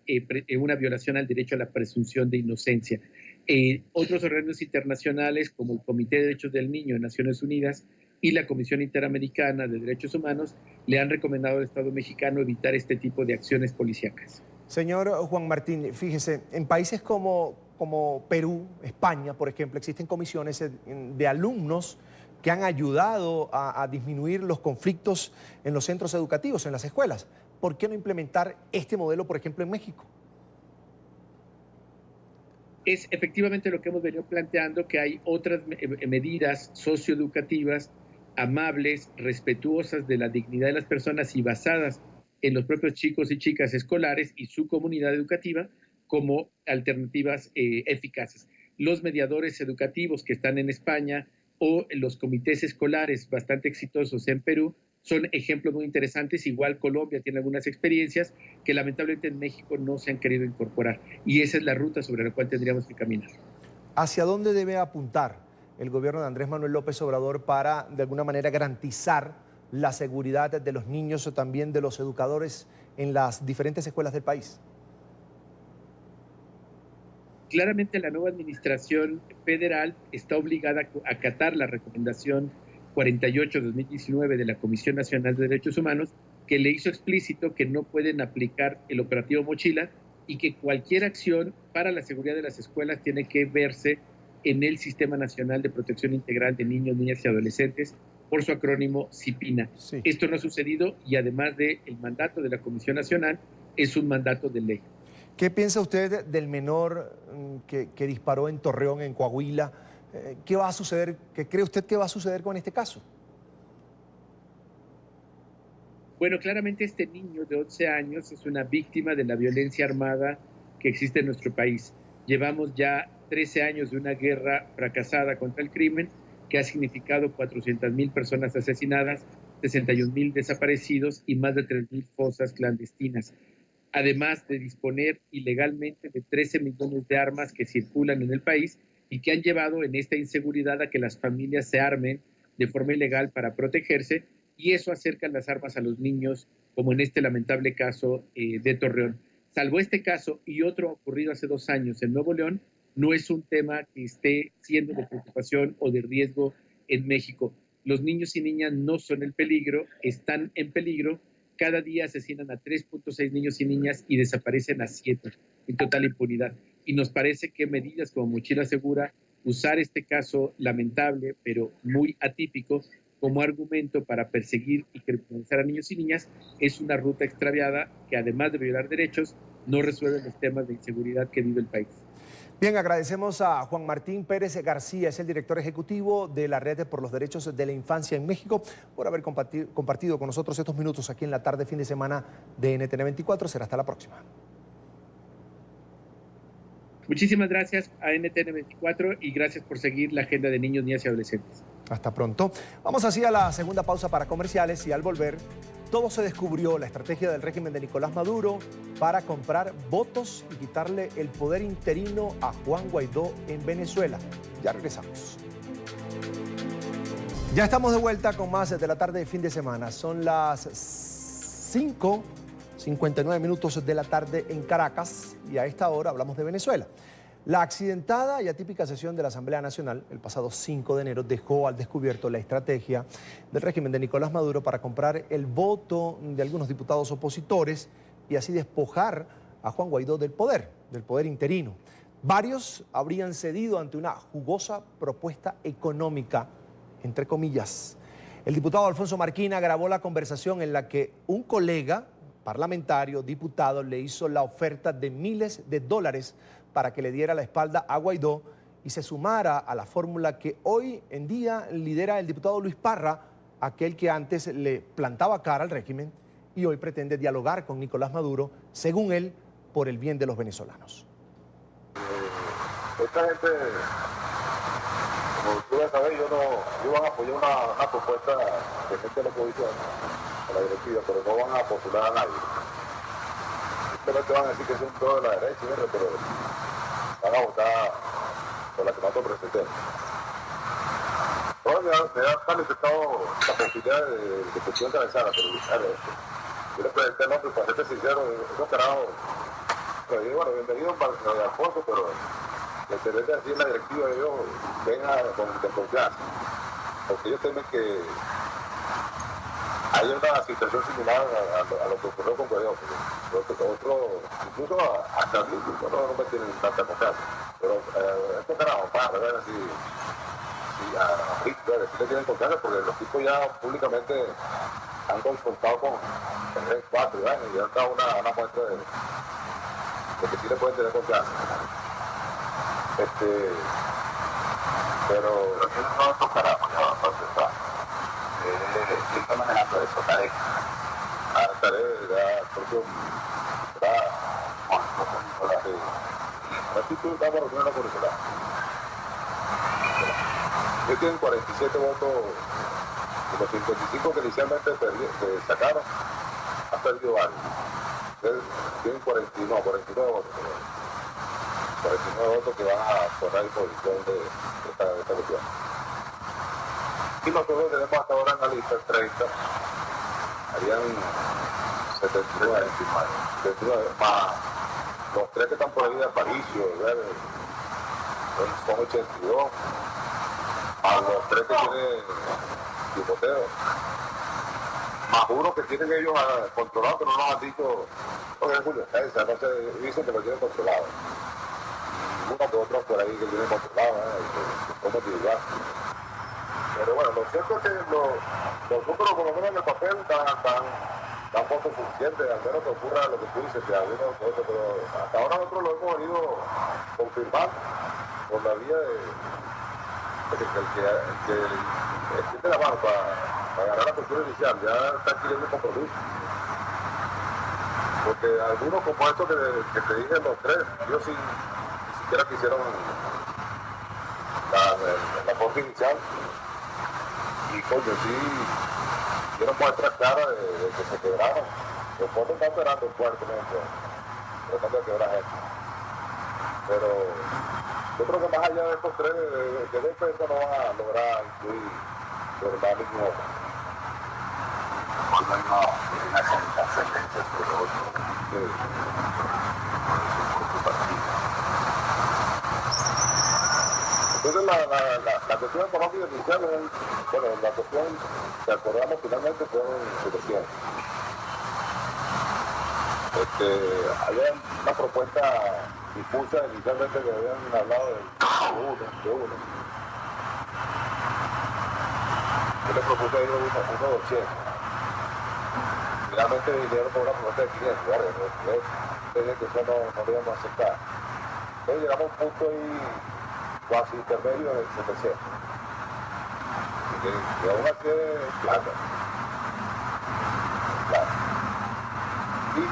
A: una violación al derecho a la presunción de inocencia. Otros organismos internacionales, como el Comité de Derechos del Niño de Naciones Unidas y la Comisión Interamericana de Derechos Humanos, le han recomendado al Estado mexicano evitar este tipo de acciones policíacas.
B: Señor Juan Martín, fíjese, en países como Perú, España, por ejemplo, existen comisiones de alumnos que han ayudado a disminuir los conflictos en los centros educativos, en las escuelas. ¿Por qué no implementar este modelo, por ejemplo, en México?
A: Es efectivamente lo que hemos venido planteando, que hay otras medidas socioeducativas amables, respetuosas de la dignidad de las personas y basadas en los propios chicos y chicas escolares y su comunidad educativa como alternativas eficaces. Los mediadores educativos que están en España o los comités escolares bastante exitosos en Perú son ejemplos muy interesantes. Igual Colombia tiene algunas experiencias que lamentablemente en México no se han querido incorporar, y esa es la ruta sobre la cual tendríamos que caminar.
B: ¿Hacia dónde debe apuntar el gobierno de Andrés Manuel López Obrador para, de alguna manera, garantizar la seguridad de los niños o también de los educadores en las diferentes escuelas del país?
A: Claramente la nueva administración federal está obligada a acatar la recomendación 48-2019 de la Comisión Nacional de Derechos Humanos, que le hizo explícito que no pueden aplicar el operativo Mochila y que cualquier acción para la seguridad de las escuelas tiene que verse en el Sistema Nacional de Protección Integral de Niños, Niñas y Adolescentes, por su acrónimo CIPINA. Sí. Esto no ha sucedido y además del mandato de la Comisión Nacional, es un mandato de ley.
B: ¿Qué piensa usted del menor que disparó en Torreón, en Coahuila? ¿Qué va a suceder? ¿Qué cree usted que va a suceder con este caso?
A: Bueno, claramente este niño de 11 años es una víctima de la violencia armada que existe en nuestro país. Llevamos ya 13 años de una guerra fracasada contra el crimen que ha significado 400,000 personas asesinadas, 61,000 desaparecidos y más de 3,000 fosas clandestinas. Además de disponer ilegalmente de 13 millones de armas que circulan en el país y que han llevado en esta inseguridad a que las familias se armen de forma ilegal para protegerse, y eso acerca las armas a los niños, como en este lamentable caso de Torreón. Salvo este caso y otro ocurrido hace 2 años en Nuevo León, no es un tema que esté siendo de preocupación o de riesgo en México. Los niños y niñas no son el peligro, están en peligro. Cada día asesinan a 3.6 niños y niñas y desaparecen a 7 en total impunidad. Y nos parece que medidas como Mochila Segura, usar este caso lamentable pero muy atípico como argumento para perseguir y criminalizar a niños y niñas es una ruta extraviada que, además de violar derechos, no resuelve los temas de inseguridad que vive el país.
B: Bien, agradecemos a Juan Martín Pérez García, es el director ejecutivo de la Red por los Derechos de la Infancia en México, por haber compartido con nosotros estos minutos aquí en la tarde, fin de semana de NTN 24. Será hasta la próxima.
A: Muchísimas gracias a NTN 24 y gracias por seguir la agenda de niños, niñas y adolescentes.
B: Hasta pronto. Vamos así a la segunda pausa para comerciales y al volver todo se descubrió, la estrategia del régimen de Nicolás Maduro para comprar votos y quitarle el poder interino a Juan Guaidó en Venezuela. Ya regresamos. Ya estamos de vuelta con más de la tarde de fin de semana. Son las 5:59 de la tarde en Caracas y a esta hora hablamos de Venezuela. La accidentada y atípica sesión de la Asamblea Nacional el pasado 5 de enero dejó al descubierto la estrategia del régimen de Nicolás Maduro para comprar el voto de algunos diputados opositores y así despojar a Juan Guaidó del poder interino. Varios habrían cedido ante una jugosa propuesta económica, entre comillas. El diputado Alfonso Marquina grabó la conversación en la que un colega parlamentario, diputado, le hizo la oferta de miles de dólares para que le diera la espalda a Guaidó y se sumara a la fórmula que hoy en día lidera el diputado Luis Parra, aquel que antes le plantaba cara al régimen y hoy pretende dialogar con Nicolás Maduro, según él, por el bien de los venezolanos.
C: Esta gente, como tú ya sabes, yo van a apoyar una propuesta de gente de la oposición, a la directiva, pero no van a postular a nadie. Pero te van a decir que son todos de la derecha, pero van a votar por la que nosotros presentemos. Todos me han manifestado la posibilidad de cuestión de avanzar, pero yo les presenté el nombre, para serte sincero, esos carajos, bueno, bienvenido para Alfonso, pero el deber de decir la directiva de ellos venga con desconfianza, porque ellos temen que hay una situación similar a lo que ocurrió con Guaidó. Incluso hasta el mismo no me tienen tanta confianza. Pero estos carajos, para ver si a Hitler sí le tienen confianza, porque los tipos ya públicamente han confrontado con 3, 4 años y han dado una muestra de que sí le pueden tener confianza. Pero esos son estos carajos, ya va a procesar. ¿Quién está manejando eso? Tarek. Ya, porque así tú estás reuniendo la curricular. Ellos tienen 47 votos de los 55 que inicialmente sacaron, han perdido varios. Ustedes tienen 49 votos. 49 votos que van a poner en posición de esta cuestión. Y nosotros tenemos hasta ahora en la lista 30, harían 79 más los 3 que están por ahí de Aparicio, son 82, a los 3 que tienen Timoteo, más uno que tienen ellos controlado, que no nos han dicho, oye, Julio César, no sé, dicen que lo tienen controlado. Uno que otros por ahí que tienen controlado, cómo diría. Pero bueno, lo cierto es que los números, por lo menos en el papel, dan poco suficiente, al menos que ocurra lo que tú dices, que algunos de otros, pero hasta ahora nosotros lo hemos venido confirmando por la vía de que extiende la mano para ganar la postura inicial, ya está adquiriendo un compromiso. Porque algunos como estos que te dije, los 3, ellos ni siquiera quisieron la postura inicial. Y coño, sí, dieron muestras claras de que se quebraron. Los fondos están operando fuertemente, tratando de quebrar gente. Pero yo creo que más allá de estos 3 de defensa no van a lograr incluir verdad ningún otro.
D: No hay una sentencia sobre otro.
C: Entonces la cuestión económica inicial es, bueno, la cuestión que acordamos finalmente fue suficiente. Había una propuesta difusa inicialmente que habían hablado de uno. Yo le propuse a ellos uno 200. Finalmente vinieron por una propuesta de 500, ¿vale? Entonces que eso no lo íbamos a aceptar. Entonces llegamos a un punto ahí casi intermedio de 700. Y aún así es plata. Y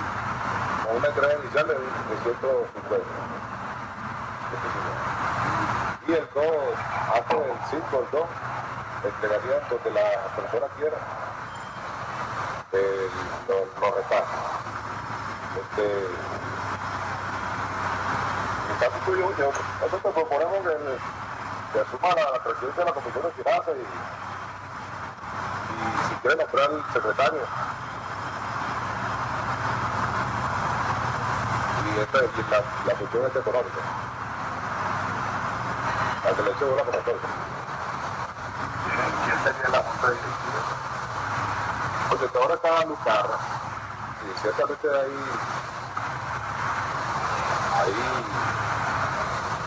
C: con una entrega inicial de 150. Y el 2, antes del 5, el 2, entregarían donde la persona quiera los repartos. En el caso tuyo, nosotros te proponemos que asuma la presidencia de la Comisión de Finanzas y si quiere nombrar el secretario. Y la cuestión es económica. La que le echó la convocatoria.
D: ¿Quién sería la junta directiva?
C: Porque ahora está Lucarra y ciertamente hay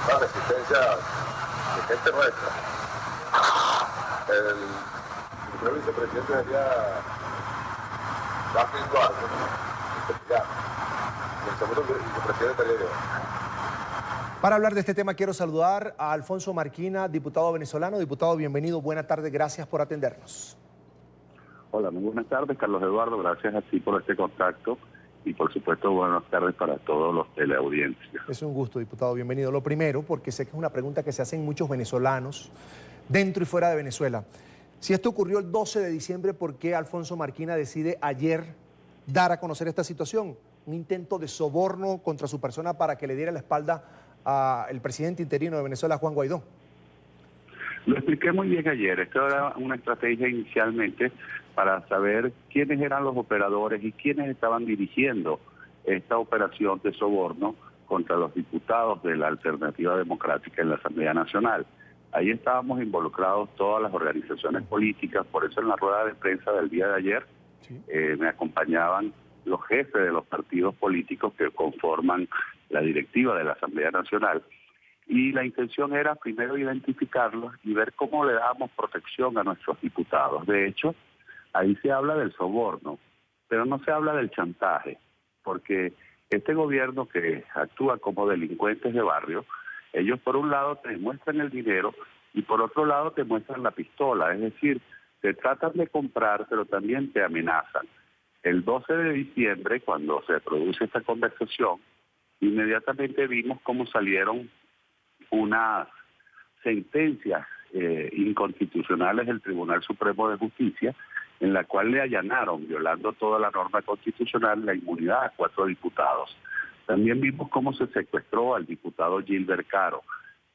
C: una resistencia de gente nuestra. El primer vicepresidente sería Joaquín Duarte, y el segundo vicepresidente sería yo.
B: Para hablar de este tema quiero saludar a Alfonso Marquina, diputado venezolano. Diputado, bienvenido, buena tarde, gracias por atendernos.
F: Hola, muy buenas tardes, Carlos Eduardo, gracias a ti por este contacto y por supuesto buenas tardes para todos los teleaudientes.
B: Es un gusto, diputado, bienvenido. Lo primero, porque sé que es una pregunta que se hacen muchos venezolanos dentro y fuera de Venezuela. Si esto ocurrió el 12 de diciembre, ¿por qué Alfonso Marquina decide ayer dar a conocer esta situación? Un intento de soborno contra su persona para que le diera la espalda al presidente interino de Venezuela, Juan Guaidó.
F: Lo expliqué muy bien ayer. Esto era una estrategia inicialmente para saber quiénes eran los operadores y quiénes estaban dirigiendo esta operación de soborno contra los diputados de la Alternativa Democrática en la Asamblea Nacional. Ahí estábamos involucrados todas las organizaciones políticas, por eso en la rueda de prensa del día de ayer me acompañaban los jefes de los partidos políticos que conforman la directiva de la Asamblea Nacional. Y la intención era primero identificarlos y ver cómo le damos protección a nuestros diputados. De hecho, ahí se habla del soborno, pero no se habla del chantaje, porque este gobierno que actúa como delincuentes de barrio, ellos por un lado te muestran el dinero y por otro lado te muestran la pistola, es decir, te tratan de comprar pero también te amenazan. El 12 de diciembre, cuando se produce esta conversación, inmediatamente vimos cómo salieron unas sentencias inconstitucionales del Tribunal Supremo de Justicia, en la cual le allanaron, violando toda la norma constitucional, la inmunidad a 4 diputados. También vimos cómo se secuestró al diputado Gilbert Caro.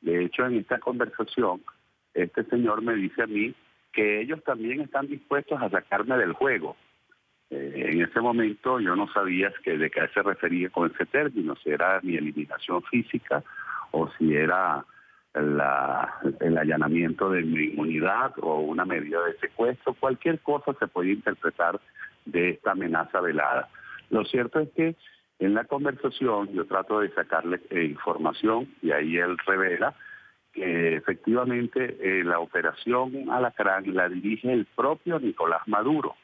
F: De hecho, en esta conversación, este señor me dice a mí que ellos también están dispuestos a sacarme del juego. En ese momento yo no sabía de qué se refería con ese término, si era mi eliminación física o si era el allanamiento de mi inmunidad o una medida de secuestro. Cualquier cosa se podía interpretar de esta amenaza velada. Lo cierto es que en la conversación yo trato de sacarle información y ahí él revela que efectivamente la operación Alacrán la dirige el propio Nicolás Maduro.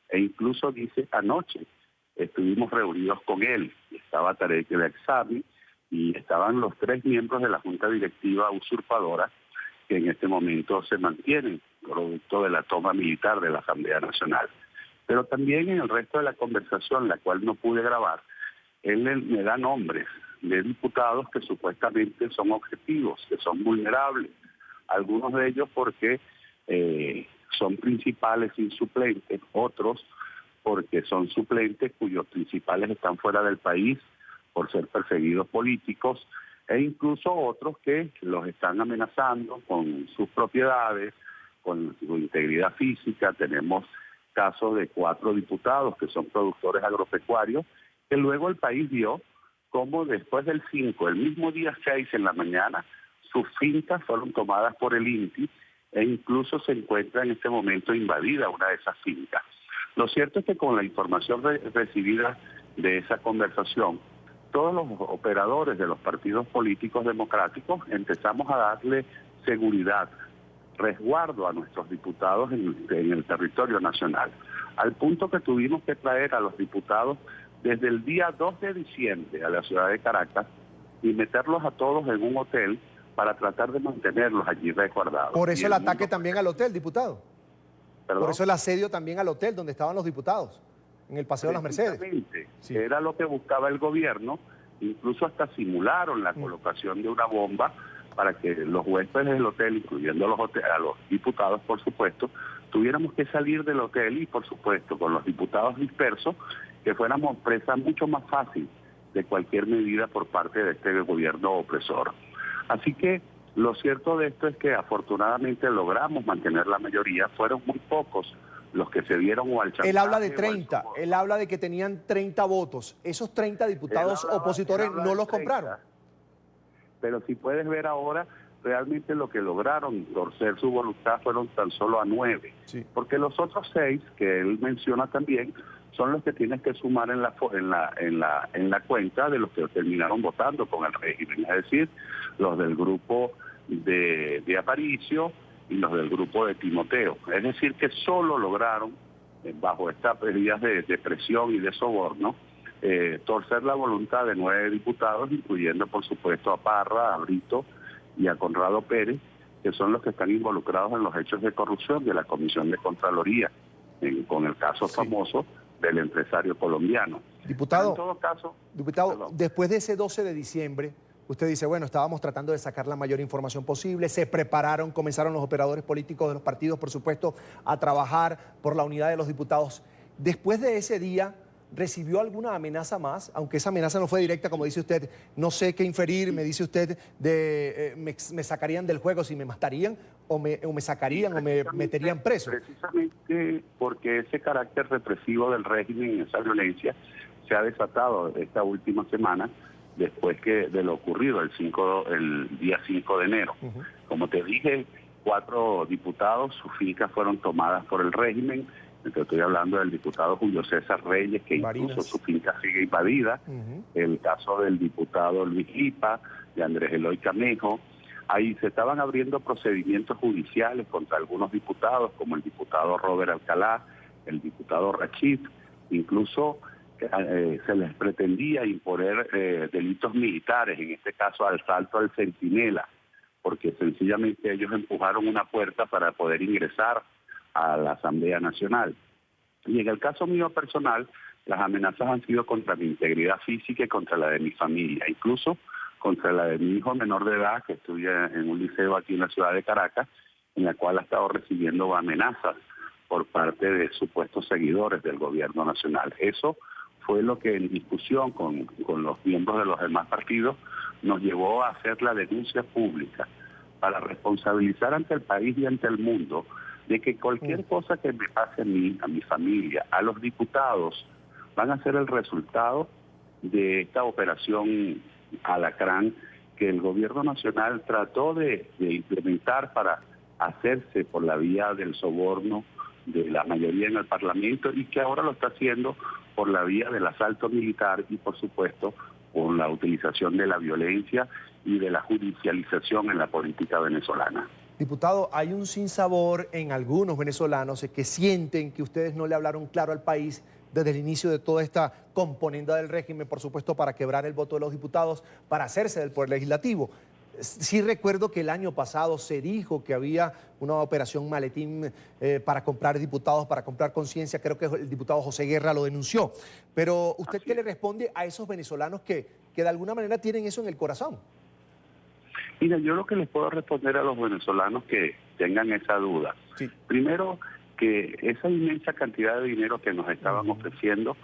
F: E incluso dice, anoche estuvimos reunidos con él, estaba Tarek El Aissami y estaban los 3 miembros de la Junta Directiva usurpadora que en este momento se mantienen, producto de la toma militar de la Asamblea Nacional. Pero también en el resto de la conversación, la cual no pude grabar, él me da nombres de diputados que supuestamente son objetivos, que son vulnerables, algunos de ellos porque son principales sin suplentes, otros porque son suplentes cuyos principales están fuera del país por ser perseguidos políticos, e incluso otros que los están amenazando con sus propiedades, con su integridad física. Tenemos casos de 4 diputados que son productores agropecuarios, que luego el país vio como después del 5, el mismo día 6 en la mañana, sus fincas fueron tomadas por el INTI e incluso se encuentra en este momento invadida una de esas fincas. Lo cierto es que con la información recibida de esa conversación, todos los operadores de los partidos políticos democráticos empezamos a darle seguridad, resguardo a nuestros diputados en el territorio nacional, al punto que tuvimos que traer a los diputados desde el día 2 de diciembre a la ciudad de Caracas y meterlos a todos en un hotel para tratar de mantenerlos allí resguardados.
B: Por eso el ataque también al hotel, diputado.
F: ¿Perdón?
B: Por eso el asedio también al hotel donde estaban los diputados, en el Paseo de las Mercedes.
F: Sí. Era lo que buscaba el gobierno, incluso hasta simularon la colocación de una bomba para que los huéspedes del hotel, incluyendo a los diputados, por supuesto, tuviéramos que salir del hotel y, por supuesto, con los diputados dispersos, que fuéramos presa mucho más fácil de cualquier medida por parte de este gobierno opresor. Así que lo cierto de esto es que afortunadamente logramos mantener la mayoría, fueron muy pocos los que se dieron o al chantaje.
B: Él habla de 30, él habla de que tenían 30 votos. Esos 30 diputados opositores no los compraron.
F: Pero si puedes ver ahora, realmente lo que lograron torcer su voluntad fueron tan solo a 9. Sí. Porque los otros 6, que él menciona también, son los que tienes que sumar en la cuenta de los que terminaron votando con el régimen. Es decir, los del grupo de Aparicio y los del grupo de Timoteo. Es decir, que solo lograron, bajo estas medidas de presión y de soborno, torcer la voluntad de 9 diputados, incluyendo por supuesto a Parra, a Brito y a Conrado Pérez, que son los que están involucrados en los hechos de corrupción de la Comisión de Contraloría, con el caso famoso del empresario colombiano.
B: Diputado,
F: en todo caso,
B: después de ese 12 de diciembre, usted dice, bueno, estábamos tratando de sacar la mayor información posible, se prepararon, comenzaron los operadores políticos de los partidos, por supuesto, a trabajar por la unidad de los diputados. Después de ese día, ¿recibió alguna amenaza más? Aunque esa amenaza no fue directa, como dice usted, no sé qué inferir, me dice usted, me sacarían del juego si me matarían, o me sacarían, o me meterían preso.
F: Precisamente porque ese carácter represivo del régimen, esa violencia, se ha desatado esta última semana, después de lo ocurrido el día 5 de enero. Como te dije, 4 diputados, sus fincas fueron tomadas por el régimen. Te estoy hablando del diputado Julio César Reyes, que incluso su finca sigue invadida. El caso del diputado Luis Lipa, de Andrés Eloy Camejo. Ahí se estaban abriendo procedimientos judiciales contra algunos diputados, como el diputado Robert Alcalá, el diputado Rachid. Incluso se les pretendía imponer delitos militares, en este caso asalto al centinela, porque sencillamente ellos empujaron una puerta para poder ingresar a la Asamblea Nacional. Y en el caso mío personal, las amenazas han sido contra mi integridad física y contra la de mi familia, incluso contra la de mi hijo menor de edad, que estudia en un liceo aquí en la ciudad de Caracas, en la cual ha estado recibiendo amenazas por parte de supuestos seguidores del gobierno nacional. Eso fue lo que en discusión con los miembros de los demás partidos nos llevó a hacer la denuncia pública para responsabilizar ante el país y ante el mundo de que cualquier cosa que me pase a mí, a mi familia, a los diputados, van a ser el resultado de esta operación Alacrán que el gobierno nacional trató de implementar para hacerse por la vía del soborno de la mayoría en el Parlamento y que ahora lo está haciendo por la vía del asalto militar y, por supuesto, con la utilización de la violencia y de la judicialización en la política venezolana.
B: Diputado, hay un sinsabor en algunos venezolanos que sienten que ustedes no le hablaron claro al país desde el inicio de toda esta componenda del régimen, por supuesto, para quebrar el voto de los diputados, para hacerse del poder legislativo. Sí recuerdo que el año pasado se dijo que había una operación maletín para comprar diputados, para comprar conciencia. Creo que el diputado José Guerra lo denunció. Pero ¿usted qué le responde a esos venezolanos que de alguna manera tienen eso en el corazón?
F: Mira, yo lo que les puedo responder a los venezolanos que tengan esa duda. Sí. Primero, que esa inmensa cantidad de dinero que nos estaban ofreciendo,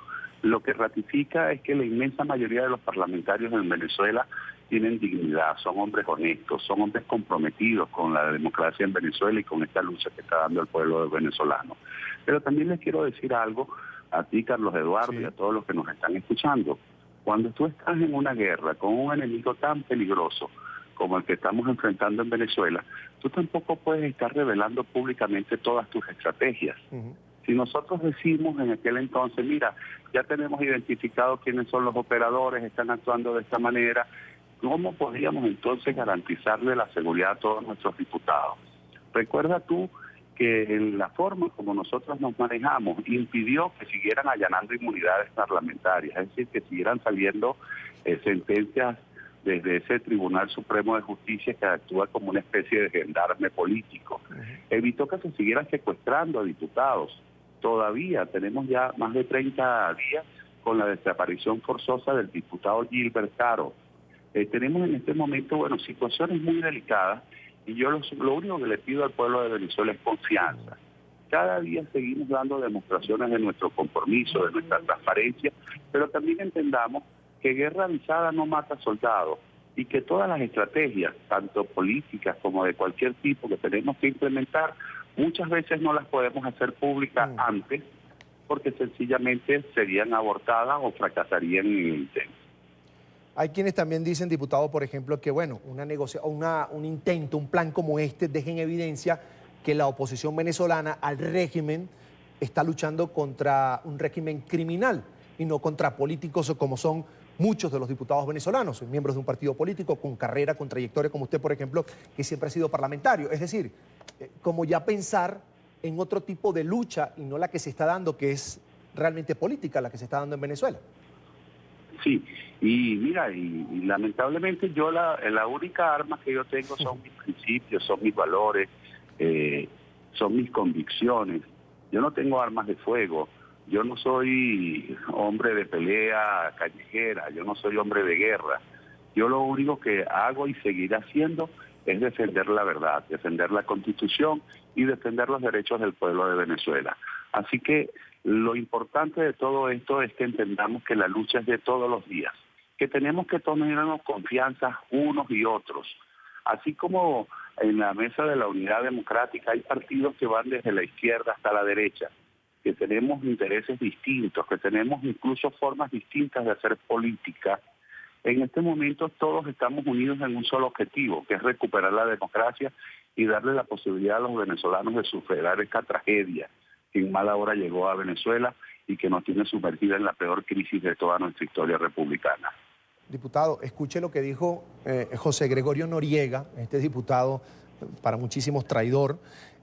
F: lo que ratifica es que la inmensa mayoría de los parlamentarios en Venezuela tienen dignidad, son hombres honestos, son hombres comprometidos con la democracia en Venezuela y con esta lucha que está dando el pueblo venezolano. Pero también les quiero decir algo a ti, Carlos Eduardo, y a todos los que nos están escuchando. Cuando tú estás en una guerra con un enemigo tan peligroso como el que estamos enfrentando en Venezuela, tú tampoco puedes estar revelando públicamente todas tus estrategias. Si nosotros decimos en aquel entonces, mira, ya tenemos identificado quiénes son los operadores, están actuando de esta manera, ¿cómo podríamos entonces garantizarle la seguridad a todos nuestros diputados? Recuerda tú que en la forma como nosotros nos manejamos impidió que siguieran allanando inmunidades parlamentarias, es decir, que siguieran saliendo sentencias desde ese Tribunal Supremo de Justicia que actúa como una especie de gendarme político. Evitó que se siguieran secuestrando a diputados. Todavía tenemos ya más de 30 días con la desaparición forzosa del diputado Gilbert Caro. Tenemos en este momento, bueno, situaciones muy delicadas y yo lo único que le pido al pueblo de Venezuela es confianza. Cada día seguimos dando demostraciones de nuestro compromiso, de nuestra transparencia, pero también entendamos que guerra avisada no mata soldados y que todas las estrategias, tanto políticas como de cualquier tipo que tenemos que implementar, muchas veces no las podemos hacer públicas antes porque sencillamente serían abortadas o fracasarían en el intento.
B: Hay quienes también dicen, diputado, por ejemplo, que bueno, un intento, un plan como este deja en evidencia que la oposición venezolana al régimen está luchando contra un régimen criminal y no contra políticos como son muchos de los diputados venezolanos, miembros de un partido político con carrera, con trayectoria, como usted, por ejemplo, que siempre ha sido parlamentario. Es decir, como ya pensar en otro tipo de lucha y no la que se está dando, que es realmente política, la que se está dando en Venezuela.
F: Sí, y mira, y lamentablemente yo la única arma que yo tengo son mis principios, son mis valores, son mis convicciones. Yo no tengo armas de fuego. Yo no soy hombre de pelea callejera, yo no soy hombre de guerra. Yo lo único que hago y seguiré haciendo es defender la verdad, defender la Constitución y defender los derechos del pueblo de Venezuela. Así que lo importante de todo esto es que entendamos que la lucha es de todos los días, que tenemos que tomarnos confianza unos y otros. Así como en la mesa de la Unidad Democrática hay partidos que van desde la izquierda hasta la derecha, que tenemos intereses distintos, que tenemos incluso formas distintas de hacer política. En este momento todos estamos unidos en un solo objetivo, que es recuperar la democracia y darle la posibilidad a los venezolanos de superar esta tragedia que en mala hora llegó a Venezuela y que nos tiene sumergida en la peor crisis de toda nuestra historia republicana.
B: Diputado, escuche lo que dijo José Gregorio Noriega, este diputado para muchísimos traidor.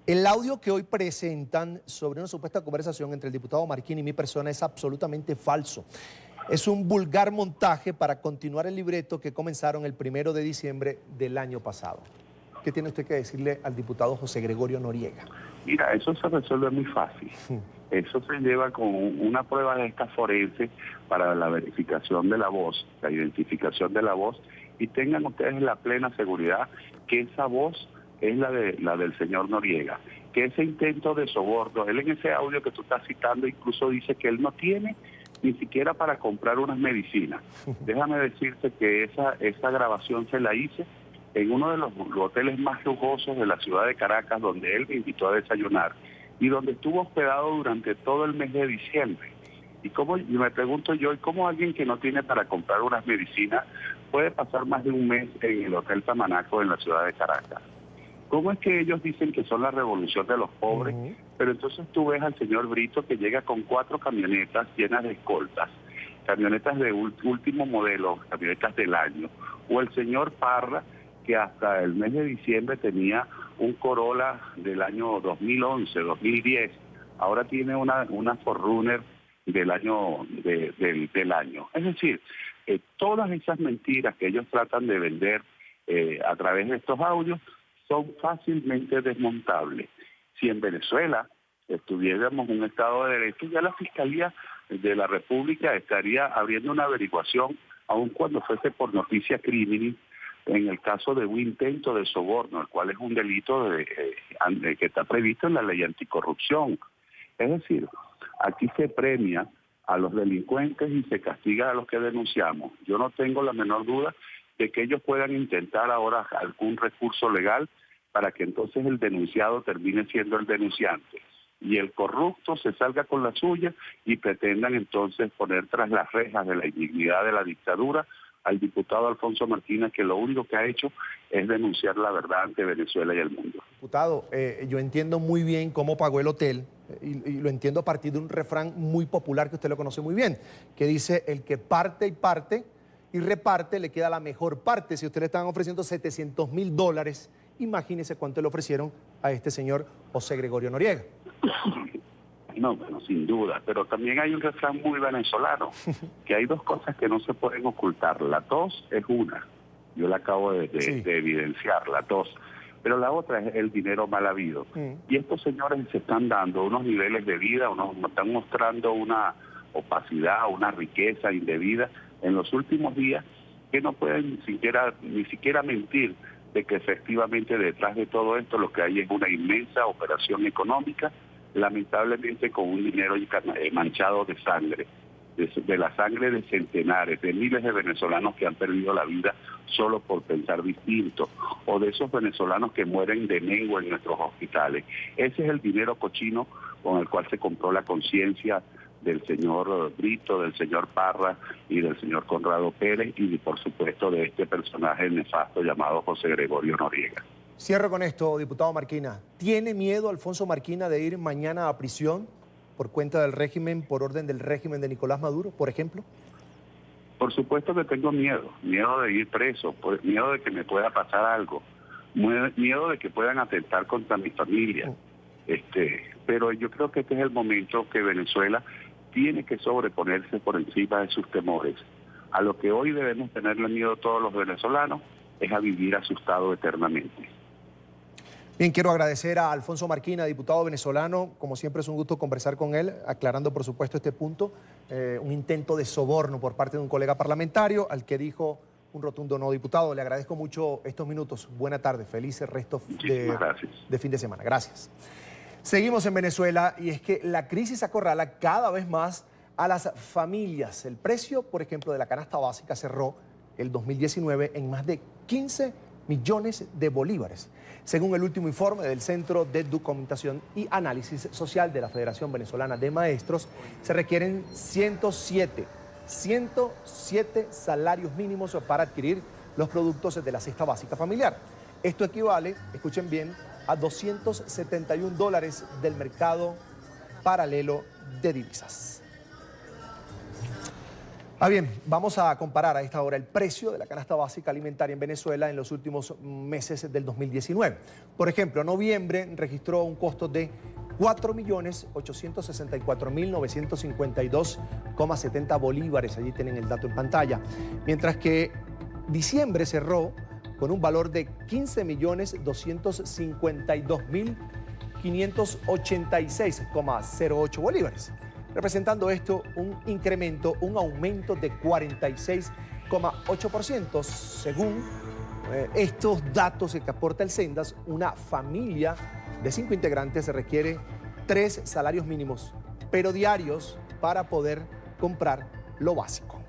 B: El audio que hoy presentan sobre una supuesta conversación entre el diputado Marquín y mi persona es absolutamente falso. Es un vulgar montaje para continuar el libreto que comenzaron el 1 de diciembre del año pasado. ¿Qué tiene usted que decirle al diputado José Gregorio Noriega?
F: Mira, eso se resuelve muy fácil. Eso se lleva con una prueba de esta forense para la verificación de la voz, la identificación de la voz, y tengan ustedes la plena seguridad que esa voz es la del señor Noriega, que ese intento de soborno, él en ese audio que tú estás citando incluso dice que él no tiene ni siquiera para comprar unas medicinas. Déjame decirte que esa grabación se la hice en uno de los hoteles más lujosos de la ciudad de Caracas, donde él me invitó a desayunar y donde estuvo hospedado durante todo el mes de diciembre. Y me pregunto yo, ¿y cómo alguien que no tiene para comprar unas medicinas puede pasar más de un mes en el Hotel Tamanaco en la ciudad de Caracas? ¿Cómo es que ellos dicen que son la revolución de los pobres? Pero entonces tú ves al señor Brito que llega con 4 camionetas llenas de escoltas, camionetas de último modelo, camionetas del año, o el señor Parra, que hasta el mes de diciembre tenía un Corolla del año 2011, 2010, ahora tiene una 4Runner del año. Es decir, todas esas mentiras que ellos tratan de vender a través de estos audios son fácilmente desmontables. Si en Venezuela estuviéramos en un Estado de Derecho, ya la Fiscalía de la República estaría abriendo una averiguación, aun cuando fuese por noticia criminis, en el caso de un intento de soborno, el cual es un delito que está previsto en la ley anticorrupción. Es decir, aquí se premia a los delincuentes y se castiga a los que denunciamos. Yo no tengo la menor duda de que ellos puedan intentar ahora algún recurso legal para que entonces el denunciado termine siendo el denunciante y el corrupto se salga con la suya y pretendan entonces poner tras las rejas de la indignidad de la dictadura al diputado Alfonso Martínez, que lo único que ha hecho es denunciar la verdad ante Venezuela y el mundo.
B: Diputado, yo entiendo muy bien cómo pagó el hotel y lo entiendo a partir de un refrán muy popular que usted lo conoce muy bien, que dice: el que parte y reparte le queda la mejor parte. Si usted le estaban ofreciendo $700.000, imagínese cuánto le ofrecieron a este señor José Gregorio Noriega.
F: No, bueno, sin duda, pero también hay un refrán muy venezolano, que hay dos cosas que no se pueden ocultar. La tos es una, yo la acabo de evidenciar, la tos, pero la otra es el dinero mal habido. Y estos señores se están dando unos niveles de vida, están mostrando una opacidad, una riqueza indebida en los últimos días, que no pueden ni siquiera mentir de que efectivamente detrás de todo esto lo que hay es una inmensa operación económica, lamentablemente con un dinero manchado de sangre, de la sangre de centenares, de miles de venezolanos que han perdido la vida solo por pensar distinto, o de esos venezolanos que mueren de mengua en nuestros hospitales. Ese es el dinero cochino con el cual se compró la conciencia del señor Brito, del señor Parra y del señor Conrado Pérez y por supuesto de este personaje nefasto llamado José Gregorio Noriega.
B: Cierro con esto, diputado Marquina. ¿Tiene miedo Alfonso Marquina de ir mañana a prisión por cuenta del régimen, por orden del régimen de Nicolás Maduro, por ejemplo?
F: Por supuesto que tengo miedo de ir preso, miedo de que me pueda pasar algo, miedo de que puedan atentar contra mi familia. Pero yo creo que este es el momento que Venezuela tiene que sobreponerse por encima de sus temores. A lo que hoy debemos tenerle miedo todos los venezolanos es a vivir asustado eternamente.
B: Bien, quiero agradecer a Alfonso Marquina, diputado venezolano. Como siempre es un gusto conversar con él, aclarando por supuesto este punto, un intento de soborno por parte de un colega parlamentario al que dijo un rotundo no. Diputado, le agradezco mucho estos minutos. Buena tarde, feliz resto de fin de semana. Gracias. Seguimos en Venezuela y es que la crisis acorrala cada vez más a las familias. El precio, por ejemplo, de la canasta básica cerró el 2019 en más de 15 millones de bolívares. Según el último informe del Centro de Documentación y Análisis Social de la Federación Venezolana de Maestros, se requieren 107 salarios mínimos para adquirir los productos de la cesta básica familiar. Esto equivale, escuchen bien, a $271 del mercado paralelo de divisas. Bien, vamos a comparar a esta hora el precio de la canasta básica alimentaria en Venezuela en los últimos meses del 2019. Por ejemplo, noviembre registró un costo de 4.864.952,70 bolívares. Allí tienen el dato en pantalla. Mientras que diciembre cerró con un valor de 15.252.586,08 bolívares. Representando esto un incremento, un aumento de 46,8%. Según estos datos que aporta el Sendas, una familia de 5 integrantes requiere 3 salarios mínimos, pero diarios, para poder comprar lo básico.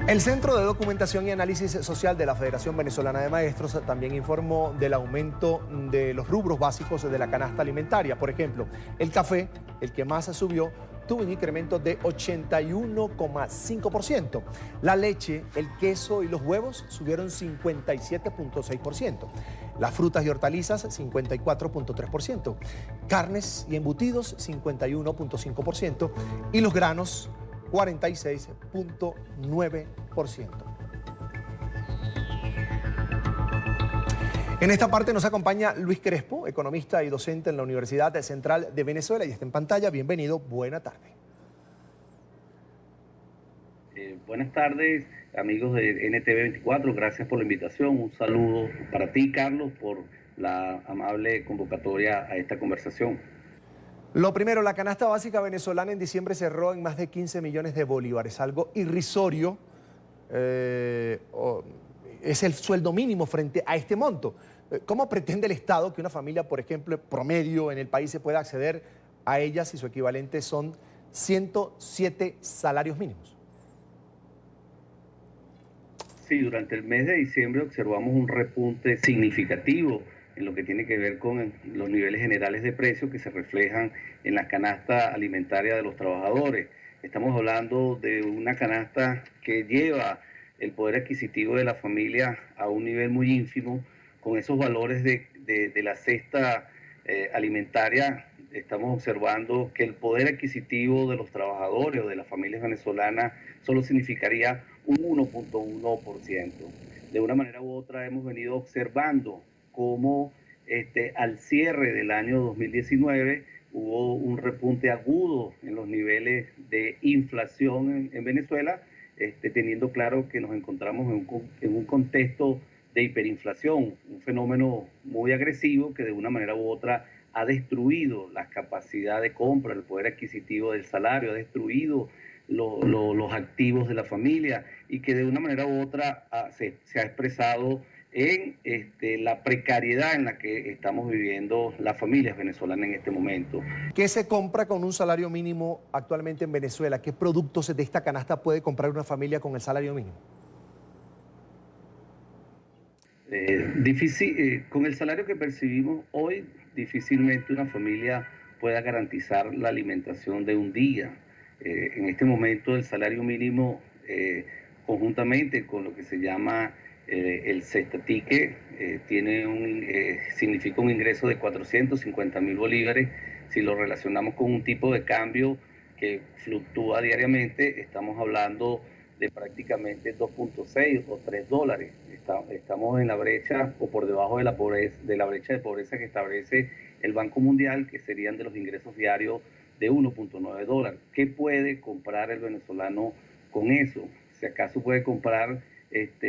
B: El Centro de Documentación y Análisis Social de la Federación Venezolana de Maestros también informó del aumento de los rubros básicos de la canasta alimentaria. Por ejemplo, el café, el que más subió, tuvo un incremento de 81,5%. La leche, el queso y los huevos subieron 57,6%. Las frutas y hortalizas, 54,3%. Carnes y embutidos, 51,5%. Y los granos, 46,9%. En esta parte nos acompaña Luis Crespo, economista y docente en la Universidad Central de Venezuela, y está en pantalla. Bienvenido, buena tarde.
G: Buenas tardes, amigos de NTV24, gracias por la invitación. Un saludo para ti, Carlos, por la amable convocatoria a esta conversación.
B: Lo primero, la canasta básica venezolana en diciembre cerró en más de 15 millones de bolívares, algo irrisorio. Es el sueldo mínimo frente a este monto. ¿Cómo pretende el Estado que una familia, por ejemplo, promedio en el país se pueda acceder a ella si su equivalente son 107 salarios mínimos?
G: Sí, durante el mes de diciembre observamos un repunte significativo en lo que tiene que ver con los niveles generales de precios que se reflejan en la canasta alimentaria de los trabajadores. Estamos hablando de una canasta que lleva el poder adquisitivo de la familia a un nivel muy ínfimo. Con esos valores de la cesta alimentaria, estamos observando que el poder adquisitivo de los trabajadores o de las familias venezolanas solo significaría un 1,1%. De una manera u otra hemos venido observando cómo al cierre del año 2019 hubo un repunte agudo en los niveles de inflación en Venezuela, teniendo claro que nos encontramos en un contexto de hiperinflación, un fenómeno muy agresivo que de una manera u otra ha destruido la capacidad de compra, el poder adquisitivo del salario, ha destruido los activos de la familia y que de una manera u otra se ha expresado en la precariedad en la que estamos viviendo las familias venezolanas en este momento.
B: ¿Qué se compra con un salario mínimo actualmente en Venezuela? ¿Qué productos de esta canasta puede comprar una familia con el salario mínimo?
G: Con el salario que percibimos hoy, difícilmente una familia pueda garantizar la alimentación de un día. En este momento el salario mínimo, conjuntamente con lo que se llama el cestatique, significa un ingreso de 450.000 bolívares. Si lo relacionamos con un tipo de cambio que fluctúa diariamente, estamos hablando de prácticamente 2.6 o 3 dólares. Estamos en la brecha o por debajo de la brecha de pobreza que establece el Banco Mundial, que serían de los ingresos diarios de 1.9 dólares. ¿Qué puede comprar el venezolano con eso? Si acaso puede comprar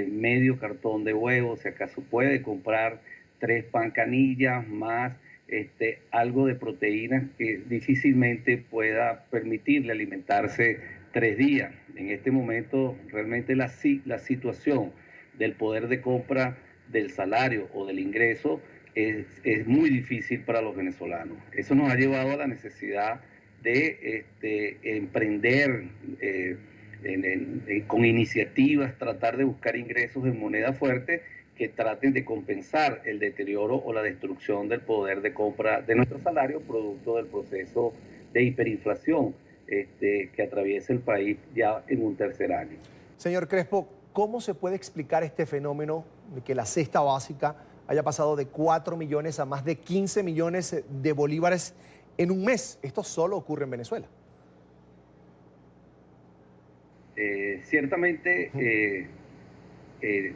G: medio cartón de huevos, si acaso puede comprar 3 pancanillas más algo de proteínas que difícilmente pueda permitirle alimentarse 3 días. En este momento realmente la situación del poder de compra del salario o del ingreso es muy difícil para los venezolanos. Eso nos ha llevado a la necesidad de emprender con iniciativas, tratar de buscar ingresos en moneda fuerte que traten de compensar el deterioro o la destrucción del poder de compra de nuestro salario, producto del proceso de hiperinflación que atraviesa el país ya en un tercer año.
B: Señor Crespo, ¿cómo se puede explicar este fenómeno de que la cesta básica haya pasado de 4 millones a más de 15 millones de bolívares en un mes? Esto solo ocurre en Venezuela.
G: Ciertamente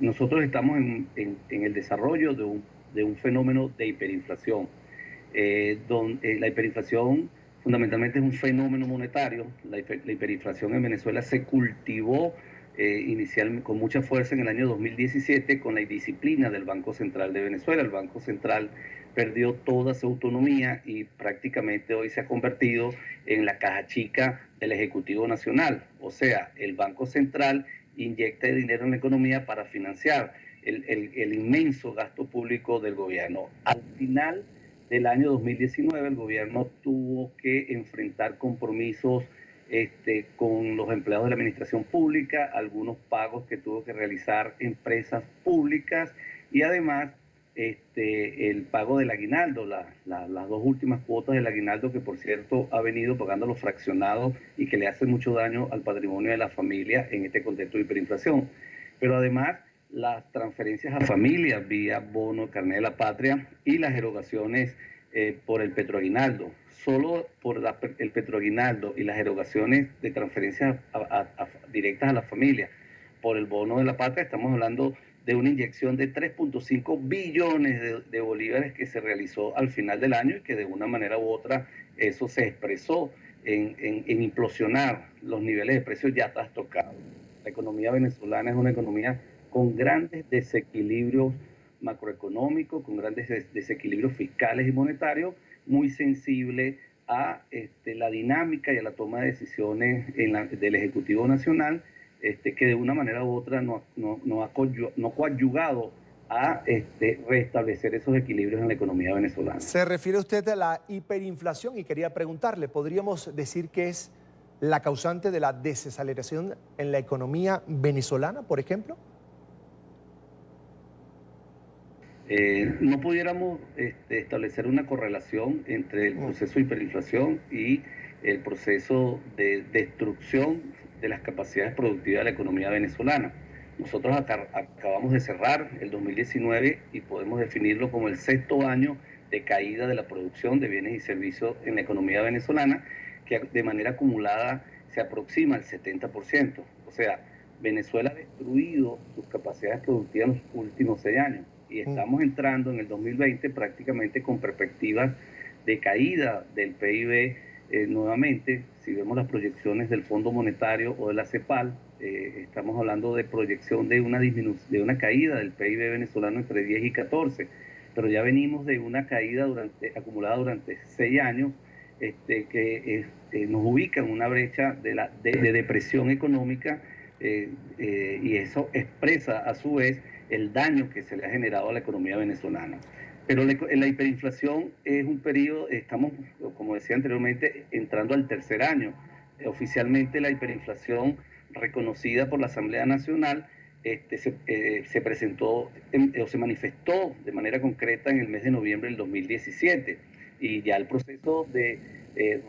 G: nosotros estamos en el desarrollo de un fenómeno de hiperinflación. Donde la hiperinflación fundamentalmente es un fenómeno monetario. La hiperinflación en Venezuela se cultivó inicialmente con mucha fuerza en el año 2017 con la indisciplina del Banco Central de Venezuela. El Banco Central perdió toda su autonomía y prácticamente hoy se ha convertido en la caja chica del Ejecutivo Nacional. O sea, el Banco Central inyecta dinero en la economía para financiar el inmenso gasto público del gobierno. Al final del año 2019 el gobierno tuvo que enfrentar compromisos con los empleados de la administración pública, algunos pagos que tuvo que realizar empresas públicas y además el pago del aguinaldo, las dos últimas cuotas del aguinaldo que por cierto ha venido pagando los fraccionados y que le hace mucho daño al patrimonio de la familia en este contexto de hiperinflación. Pero además las transferencias a familias vía bono, carnet de la patria y las erogaciones por el petroaguinaldo. Solo por el petroaguinaldo y las erogaciones de transferencias directas a la familia por el bono de la patria estamos hablando de una inyección de 3.5 billones de bolívares que se realizó al final del año y que de una manera u otra eso se expresó en implosionar los niveles de precios ya trastocados. La economía venezolana es una economía con grandes desequilibrios macroeconómicos, con grandes desequilibrios fiscales y monetarios, muy sensible a la dinámica y a la toma de decisiones del Ejecutivo Nacional, que de una manera u otra no ha coadyugado a restablecer esos equilibrios en la economía venezolana.
B: Se refiere usted a la hiperinflación y quería preguntarle, ¿podríamos decir que es la causante de la desaceleración en la economía venezolana, por ejemplo?
G: No pudiéramos establecer una correlación entre el proceso de hiperinflación y el proceso de destrucción de las capacidades productivas de la economía venezolana. Nosotros acabamos de cerrar el 2019 y podemos definirlo como el 6º año de caída de la producción de bienes y servicios en la economía venezolana, que de manera acumulada se aproxima al 70%. O sea, Venezuela ha destruido sus capacidades productivas en los últimos 6 años y estamos entrando en el 2020 prácticamente con perspectivas de caída del PIB nuevamente. Si vemos las proyecciones del Fondo Monetario o de la CEPAL, estamos hablando de proyección de una caída del PIB venezolano entre 10 y 14, pero ya venimos de una caída acumulada durante 6 años que nos ubica en una brecha de depresión económica y eso expresa a su vez el daño que se le ha generado a la economía venezolana. Pero la hiperinflación es un periodo, estamos, como decía anteriormente, entrando al 3er año. Oficialmente la hiperinflación reconocida por la Asamblea Nacional se presentó o se manifestó de manera concreta en el mes de noviembre del 2017 y ya el proceso de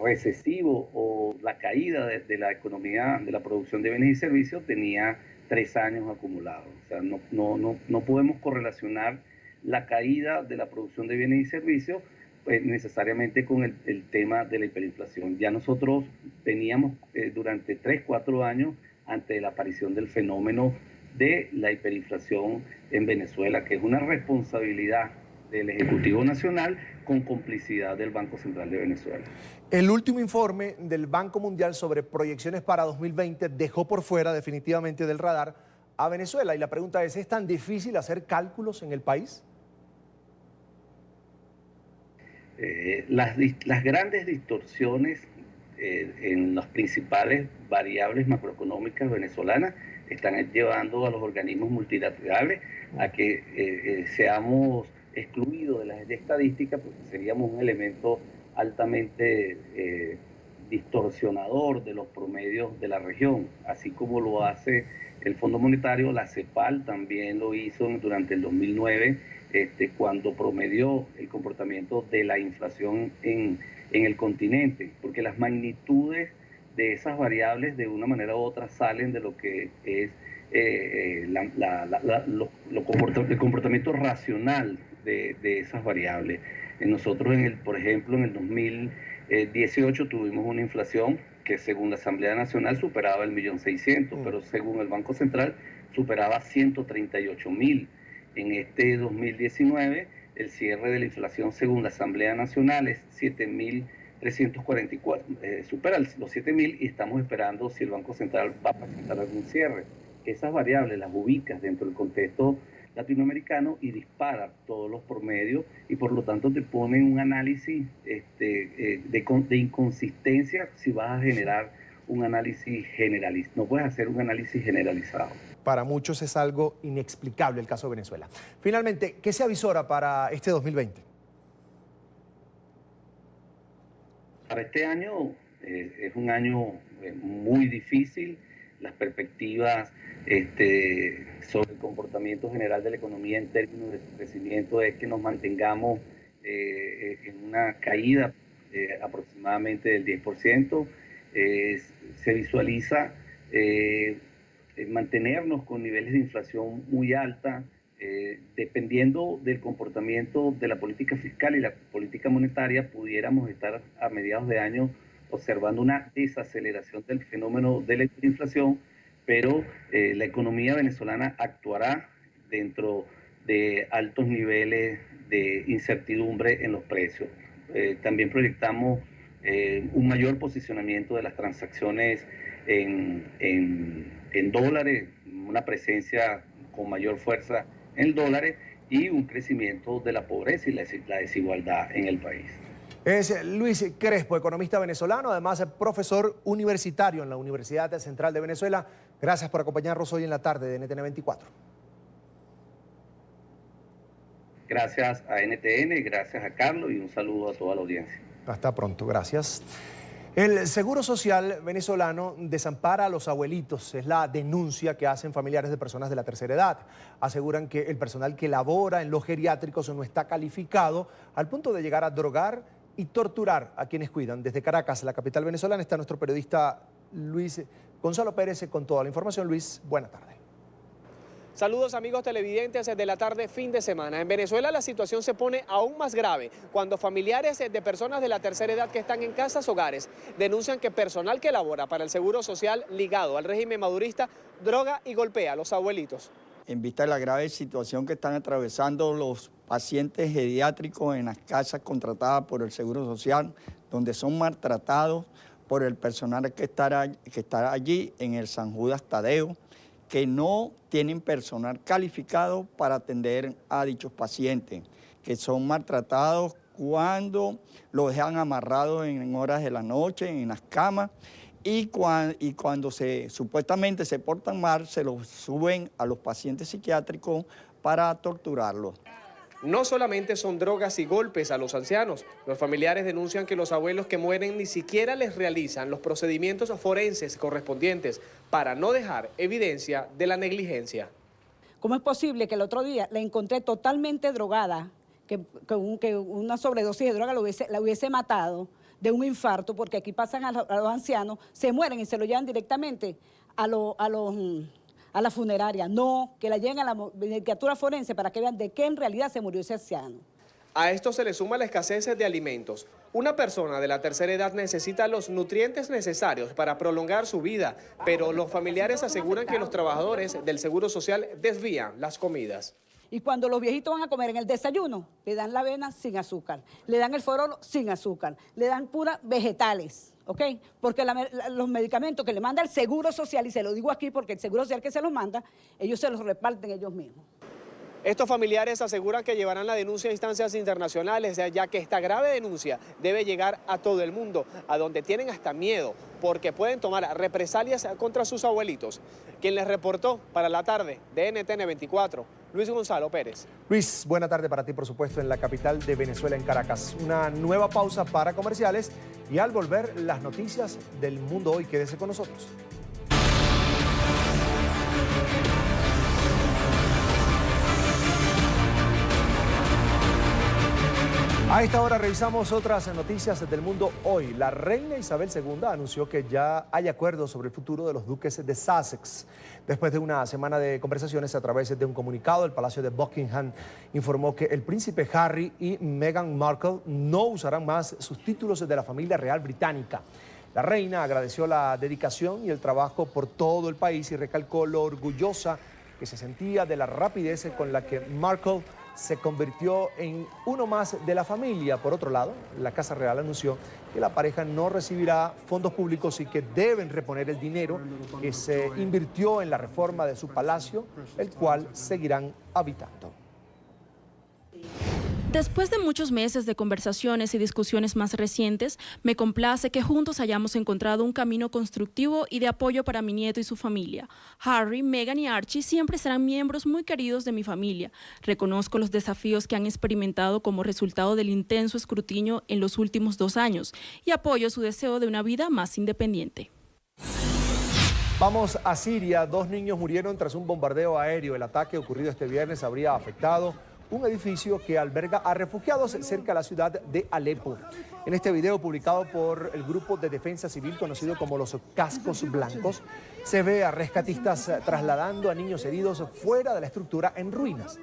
G: recesivo o la caída de la economía, de la producción de bienes y servicios tenía 3 años acumulados. O sea, no podemos correlacionar la caída de la producción de bienes y servicios necesariamente con el tema de la hiperinflación. Ya nosotros veníamos durante 3-4 años ante la aparición del fenómeno de la hiperinflación en Venezuela, que es una responsabilidad del Ejecutivo Nacional con complicidad del Banco Central de Venezuela.
B: El último informe del Banco Mundial sobre proyecciones para 2020 dejó por fuera definitivamente del radar a Venezuela. Y la pregunta ¿es tan difícil hacer cálculos en el país?
G: Las grandes distorsiones en las principales variables macroeconómicas venezolanas están llevando a los organismos multilaterales a que seamos excluidos de las estadísticas, porque seríamos un elemento altamente distorsionador de los promedios de la región, así como lo hace el Fondo Monetario. La CEPAL también lo hizo durante el 2009, cuando promedió el comportamiento de la inflación en el continente, porque las magnitudes de esas variables de una manera u otra salen de lo que es el comportamiento racional de esas variables. Nosotros, por ejemplo, en el 2018 tuvimos una inflación que según la Asamblea Nacional superaba el 1.600.000, pero según el Banco Central superaba 138.000. En este 2019, el cierre de la inflación según la Asamblea Nacional es 7.344, supera los 7.000 y estamos esperando si el Banco Central va a presentar algún cierre. Esas variables las ubicas dentro del contexto latinoamericano y dispara todos los promedios y por lo tanto te ponen un análisis de inconsistencia si vas a generar un análisis generalista. No puedes hacer un análisis generalizado.
B: Para muchos es algo inexplicable el caso de Venezuela. Finalmente, ¿qué se avisora para este 2020?
G: Para este año Es un año muy difícil. Las perspectivas sobre el comportamiento general de la economía en términos de su crecimiento es que nos mantengamos en una caída aproximadamente del 10%. Se visualiza mantenernos con niveles de inflación muy alta, dependiendo del comportamiento de la política fiscal y la política monetaria, pudiéramos estar a mediados de año observando una desaceleración del fenómeno de la inflación, pero la economía venezolana actuará dentro de altos niveles de incertidumbre en los precios. También proyectamos un mayor posicionamiento de las transacciones en dólares, una presencia con mayor fuerza en dólares y un crecimiento de la pobreza y la desigualdad en el país.
B: Es Luis Crespo, economista venezolano, además profesor universitario en la Universidad Central de Venezuela. Gracias por acompañarnos hoy en la tarde de NTN 24.
G: Gracias a NTN, gracias a Carlos y un saludo a toda la audiencia.
B: Hasta pronto, gracias. El Seguro Social venezolano desampara a los abuelitos. Es la denuncia que hacen familiares de personas de la tercera edad. Aseguran que el personal que labora en los geriátricos no está calificado al punto de llegar a drogar y torturar a quienes cuidan. Desde Caracas, la capital venezolana, está nuestro periodista Luis Gonzalo Pérez con toda la información. Luis, buena tarde.
H: Saludos amigos televidentes de la tarde fin de semana. En Venezuela la situación se pone aún más grave cuando familiares de personas de la tercera edad que están en casas hogares denuncian que personal que labora para el Seguro Social ligado al régimen madurista droga y golpea a los abuelitos.
I: En vista de la grave situación que están atravesando los pacientes geriátricos en las casas contratadas por el Seguro Social, donde son maltratados por el personal que estará allí en el San Judas Tadeo, que no tienen personal calificado para atender a dichos pacientes, que son maltratados cuando los dejan amarrados en horas de la noche, en las camas, y cuando supuestamente se portan mal, se los suben a los pacientes psiquiátricos para torturarlos.
H: No solamente son drogas y golpes a los ancianos, los familiares denuncian que los abuelos que mueren ni siquiera les realizan los procedimientos forenses correspondientes para no dejar evidencia de la negligencia.
W: ¿Cómo es posible que el otro día la encontré totalmente drogada, que una sobredosis de droga la hubiese matado de un infarto? Porque aquí pasan a los ancianos, se mueren y se lo llevan directamente a la funeraria, no, que la lleven a la medicatura forense para que vean de qué en realidad se murió ese anciano.
H: A esto se le suma la escasez de alimentos. Una persona de la tercera edad necesita los nutrientes necesarios para prolongar su vida, pero los familiares aseguran que los trabajadores del Seguro Social desvían las comidas.
W: Y cuando los viejitos van a comer en el desayuno, le dan la avena sin azúcar, le dan el forolo sin azúcar, le dan puras vegetales, ¿ok? Porque los medicamentos que le manda el Seguro Social, y se lo digo aquí porque el Seguro Social que se los manda, ellos se los reparten ellos mismos.
H: Estos familiares aseguran que llevarán la denuncia a instancias internacionales, ya que esta grave denuncia debe llegar a todo el mundo, a donde tienen hasta miedo, porque pueden tomar represalias contra sus abuelitos. Quien les reportó para la tarde de NTN 24, Luis Gonzalo Pérez.
B: Luis, buena tarde para ti, por supuesto, en la capital de Venezuela, en Caracas. Una nueva pausa para comerciales y al volver, las noticias del mundo hoy. Quédese con nosotros. A esta hora revisamos otras noticias del mundo hoy. La reina Isabel II anunció que ya hay acuerdos sobre el futuro de los duques de Sussex. Después de una semana de conversaciones, a través de un comunicado, el Palacio de Buckingham informó que el príncipe Harry y Meghan Markle no usarán más sus títulos de la familia real británica. La reina agradeció la dedicación y el trabajo por todo el país y recalcó lo orgullosa que se sentía de la rapidez con la que Markle se convirtió en uno más de la familia. Por otro lado, la Casa Real anunció que la pareja no recibirá fondos públicos y que deben reponer el dinero que se invirtió en la reforma de su palacio, el cual seguirán habitando.
E: Después de muchos meses de conversaciones y discusiones más recientes, me complace que juntos hayamos encontrado un camino constructivo y de apoyo para mi nieto y su familia. Harry, Meghan y Archie siempre serán miembros muy queridos de mi familia. Reconozco los desafíos que han experimentado como resultado del intenso escrutinio en los últimos 2 años y apoyo su deseo de una vida más independiente.
B: Vamos a Siria. 2 niños murieron tras un bombardeo aéreo. El ataque ocurrido este viernes habría afectado un edificio que alberga a refugiados cerca de la ciudad de Alepo. En este video publicado por el grupo de defensa civil conocido como los Cascos Blancos, se ve a rescatistas trasladando a niños heridos fuera de la estructura en ruinas.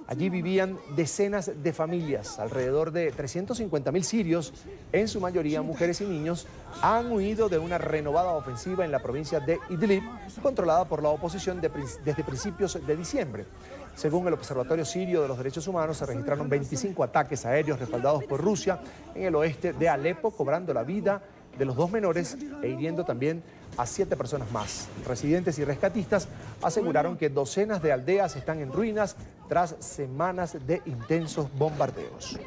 B: Allí vivían decenas de familias. Alrededor de 350.000 sirios, en su mayoría mujeres y niños, han huido de una renovada ofensiva en la provincia de Idlib, controlada por la oposición desde principios de diciembre. Según el Observatorio Sirio de los Derechos Humanos, se registraron 25 ataques aéreos respaldados por Rusia en el oeste de Alepo, cobrando la vida de los 2 menores e hiriendo también a 7 personas más. Residentes y rescatistas aseguraron que docenas de aldeas están en ruinas tras semanas de intensos bombardeos.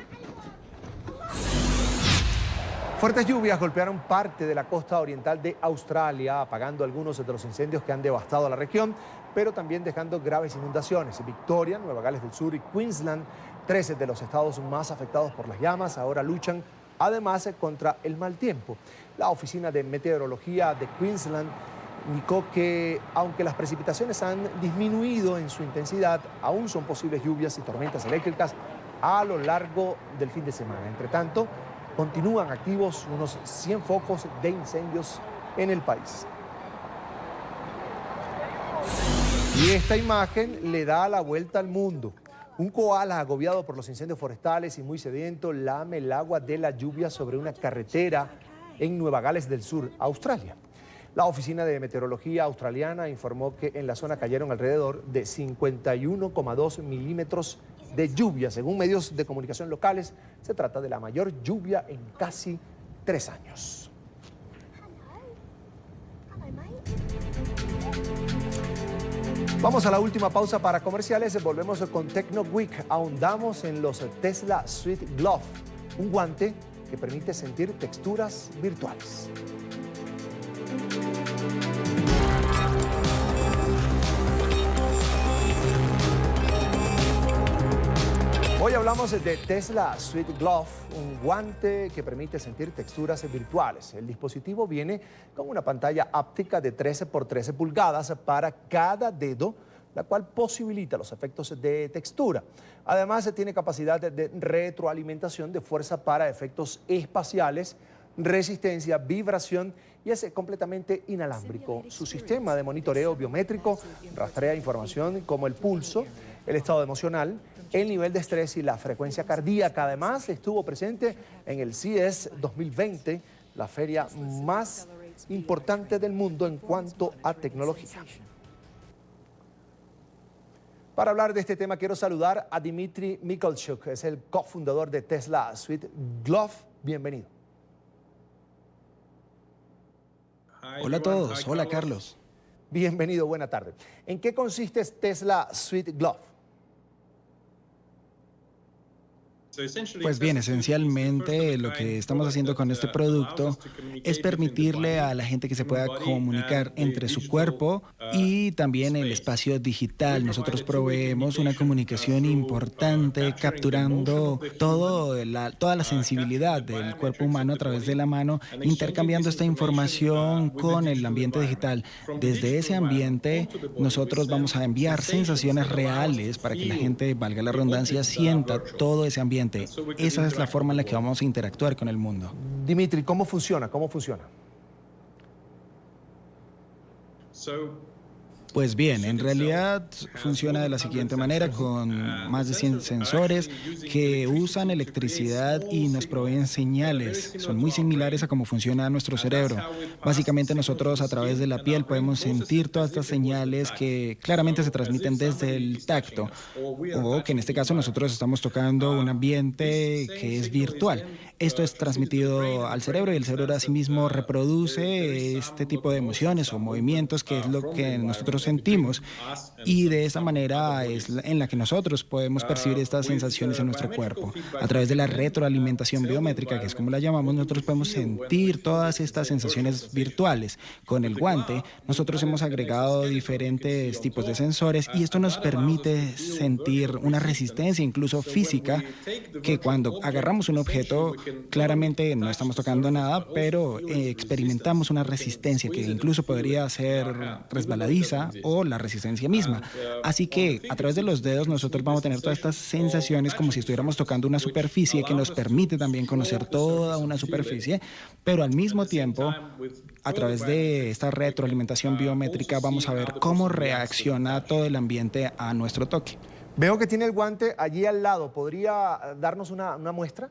B: Fuertes lluvias golpearon parte de la costa oriental de Australia, apagando algunos de los incendios que han devastado la región, pero también dejando graves inundaciones. Victoria, Nueva Gales del Sur y Queensland, 13 de los estados más afectados por las llamas, ahora luchan además contra el mal tiempo. La Oficina de Meteorología de Queensland indicó que, aunque las precipitaciones han disminuido en su intensidad, aún son posibles lluvias y tormentas eléctricas a lo largo del fin de semana. Entre tanto, continúan activos unos 100 focos de incendios en el país. Y esta imagen le da la vuelta al mundo. Un koala agobiado por los incendios forestales y muy sediento lame el agua de la lluvia sobre una carretera en Nueva Gales del Sur, Australia. La Oficina de Meteorología australiana informó que en la zona cayeron alrededor de 51,2 milímetros de lluvia. Según medios de comunicación locales, se trata de la mayor lluvia en casi 3 años. Vamos a la última pausa para comerciales. Volvemos con Tecno Week. Ahondamos en los Tesla Sweet Glove, un guante que permite sentir texturas virtuales. Hoy hablamos de Tesla Sweet Glove, un guante que permite sentir texturas virtuales. El dispositivo viene con una pantalla áptica de 13 por 13 pulgadas para cada dedo, la cual posibilita los efectos de textura. Además, tiene capacidad de retroalimentación de fuerza para efectos espaciales, resistencia, vibración y es completamente inalámbrico. Su sistema de monitoreo biométrico rastrea información como el pulso, el estado emocional, el nivel de estrés y la frecuencia cardíaca. Además, estuvo presente en el CES 2020, la feria más importante del mundo en cuanto a tecnología. Para hablar de este tema, quiero saludar a Dmitry Mikhalchuk, es el cofundador de Tesla Sweet Glove. Bienvenido.
N: Hola a todos, hola Carlos.
B: Bienvenido, buena tarde. ¿En qué consiste Tesla Sweet Glove?
N: Pues bien, esencialmente lo que estamos haciendo con este producto es permitirle a la gente que se pueda comunicar entre su cuerpo y también el espacio digital. Nosotros proveemos una comunicación importante capturando toda la sensibilidad del cuerpo humano a través de la mano, intercambiando esta información con el ambiente digital. Desde ese ambiente nosotros vamos a enviar sensaciones reales para que la gente, valga la redundancia, sienta todo ese ambiente. Esa es la forma en la que vamos a interactuar con el mundo.
B: Dimitri, ¿cómo funciona? ¿Cómo funciona?
N: Pues bien, en realidad funciona de la siguiente manera, con más de 100 sensores que usan electricidad y nos proveen señales. Son muy similares a cómo funciona nuestro cerebro. Básicamente nosotros a través de la piel podemos sentir todas estas señales que claramente se transmiten desde el tacto, o que en este caso nosotros estamos tocando un ambiente que es virtual. Esto es transmitido al cerebro y el cerebro asimismo reproduce este tipo de emociones o movimientos, que es lo que nosotros nosotros sentimos, y de esa manera es en la que nosotros podemos percibir estas sensaciones en nuestro cuerpo. A través de la retroalimentación biométrica, que es como la llamamos, nosotros podemos sentir todas estas sensaciones virtuales. Con el guante, nosotros hemos agregado diferentes tipos de sensores y esto nos permite sentir una resistencia, incluso física, que cuando agarramos un objeto, claramente no estamos tocando nada, pero experimentamos una resistencia que incluso podría ser resbaladiza o la resistencia misma. Así que a través de los dedos nosotros vamos a tener todas estas sensaciones como si estuviéramos tocando una superficie que nos permite también conocer toda una superficie, pero al mismo tiempo, a través de esta retroalimentación biométrica vamos a ver cómo reacciona todo el ambiente a nuestro toque.
B: Veo que tiene el guante allí al lado. ¿Podría darnos una muestra?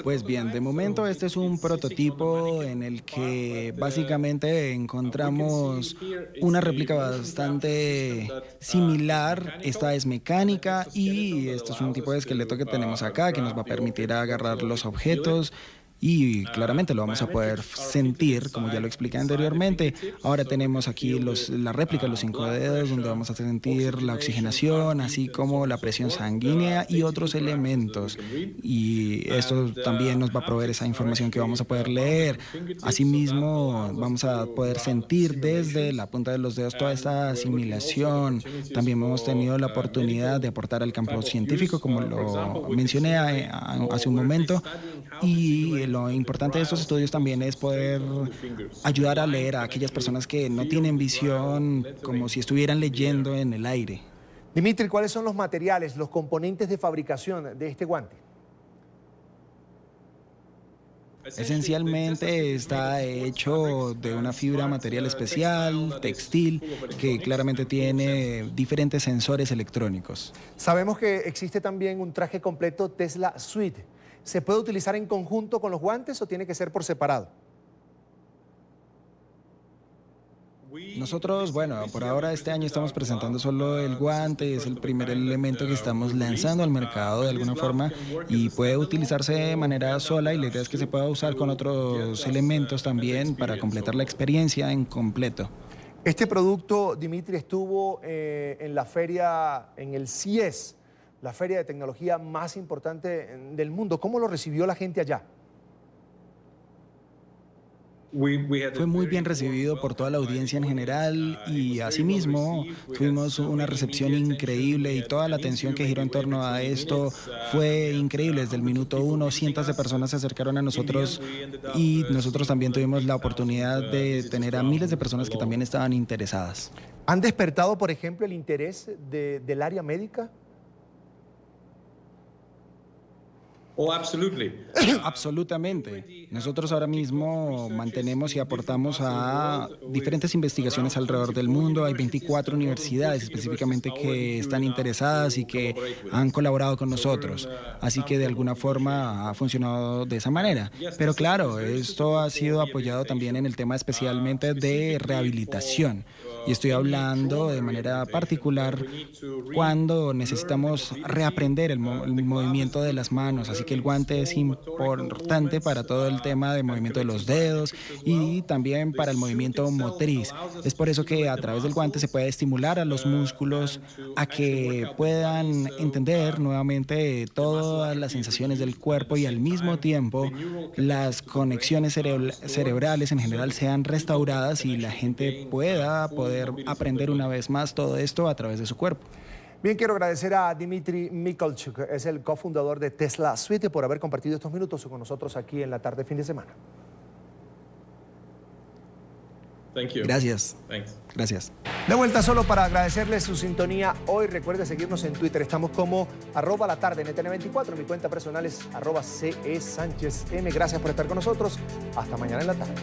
N: Pues bien, de momento este es un prototipo en el que básicamente encontramos una réplica bastante similar. Esta es mecánica y esto es un tipo de esqueleto que tenemos acá que nos va a permitir agarrar los objetos. Y claramente lo vamos a poder sentir, como ya lo expliqué anteriormente. Ahora tenemos aquí la réplica de los 5 dedos, donde vamos a sentir la oxigenación, así como la presión sanguínea y otros elementos. Y esto también nos va a proveer esa información que vamos a poder leer. Asimismo, vamos a poder sentir desde la punta de los dedos toda esta asimilación. También hemos tenido la oportunidad de aportar al campo científico, como lo mencioné hace un momento. Y lo importante de estos estudios también es poder ayudar a leer a aquellas personas que no tienen visión, como si estuvieran leyendo en el aire.
B: Dimitri, ¿cuáles son los materiales, los componentes de fabricación de este guante?
N: Esencialmente está hecho de una fibra material especial, textil, que claramente tiene diferentes sensores electrónicos.
B: Sabemos que existe también un traje completo Tesla Suite. ¿Se puede utilizar en conjunto con los guantes o tiene que ser por separado?
N: Nosotros, bueno, por ahora este año estamos presentando solo el guante, es el primer elemento que estamos lanzando al mercado de alguna forma y puede utilizarse de manera sola y la idea es que se pueda usar con otros elementos también para completar la experiencia en completo.
B: Este producto, Dimitri, estuvo en la feria, en el CES, la feria de tecnología más importante del mundo. ¿Cómo lo recibió la gente allá?
N: Fue muy bien recibido por toda la audiencia en general y asimismo tuvimos una recepción increíble y toda la atención que giró en torno a esto fue increíble. Desde el minuto 1 cientos de personas se acercaron a nosotros y nosotros también tuvimos la oportunidad de tener a miles de personas que también estaban interesadas.
B: ¿Han despertado, por ejemplo, el interés del área médica?
N: Absolutamente. Nosotros ahora mismo mantenemos y aportamos a diferentes investigaciones alrededor del mundo. Hay 24 universidades específicamente que están interesadas y que han colaborado con nosotros. Así que de alguna forma ha funcionado de esa manera. Pero claro, esto ha sido apoyado también en el tema especialmente de rehabilitación. Y estoy hablando de manera particular cuando necesitamos reaprender el movimiento de las manos. Así que el guante es importante para todo el tema de movimiento de los dedos y también para el movimiento motriz. Es por eso que a través del guante se puede estimular a los músculos a que puedan entender nuevamente todas las sensaciones del cuerpo y al mismo tiempo las conexiones cerebrales en general sean restauradas y la gente pueda poder aprender una vez más todo esto a través de su cuerpo.
B: Bien, quiero agradecer a Dimitri Mikolchuk, es el cofundador de Tesla Suite, por haber compartido estos minutos con nosotros aquí en la tarde fin de semana.
N: Gracias. Gracias.
B: De vuelta solo para agradecerles su sintonía hoy. Recuerde seguirnos en Twitter. Estamos como @latarde en NTN24. Mi cuenta personal es @CESánchezM. Gracias por estar con nosotros. Hasta mañana en la tarde.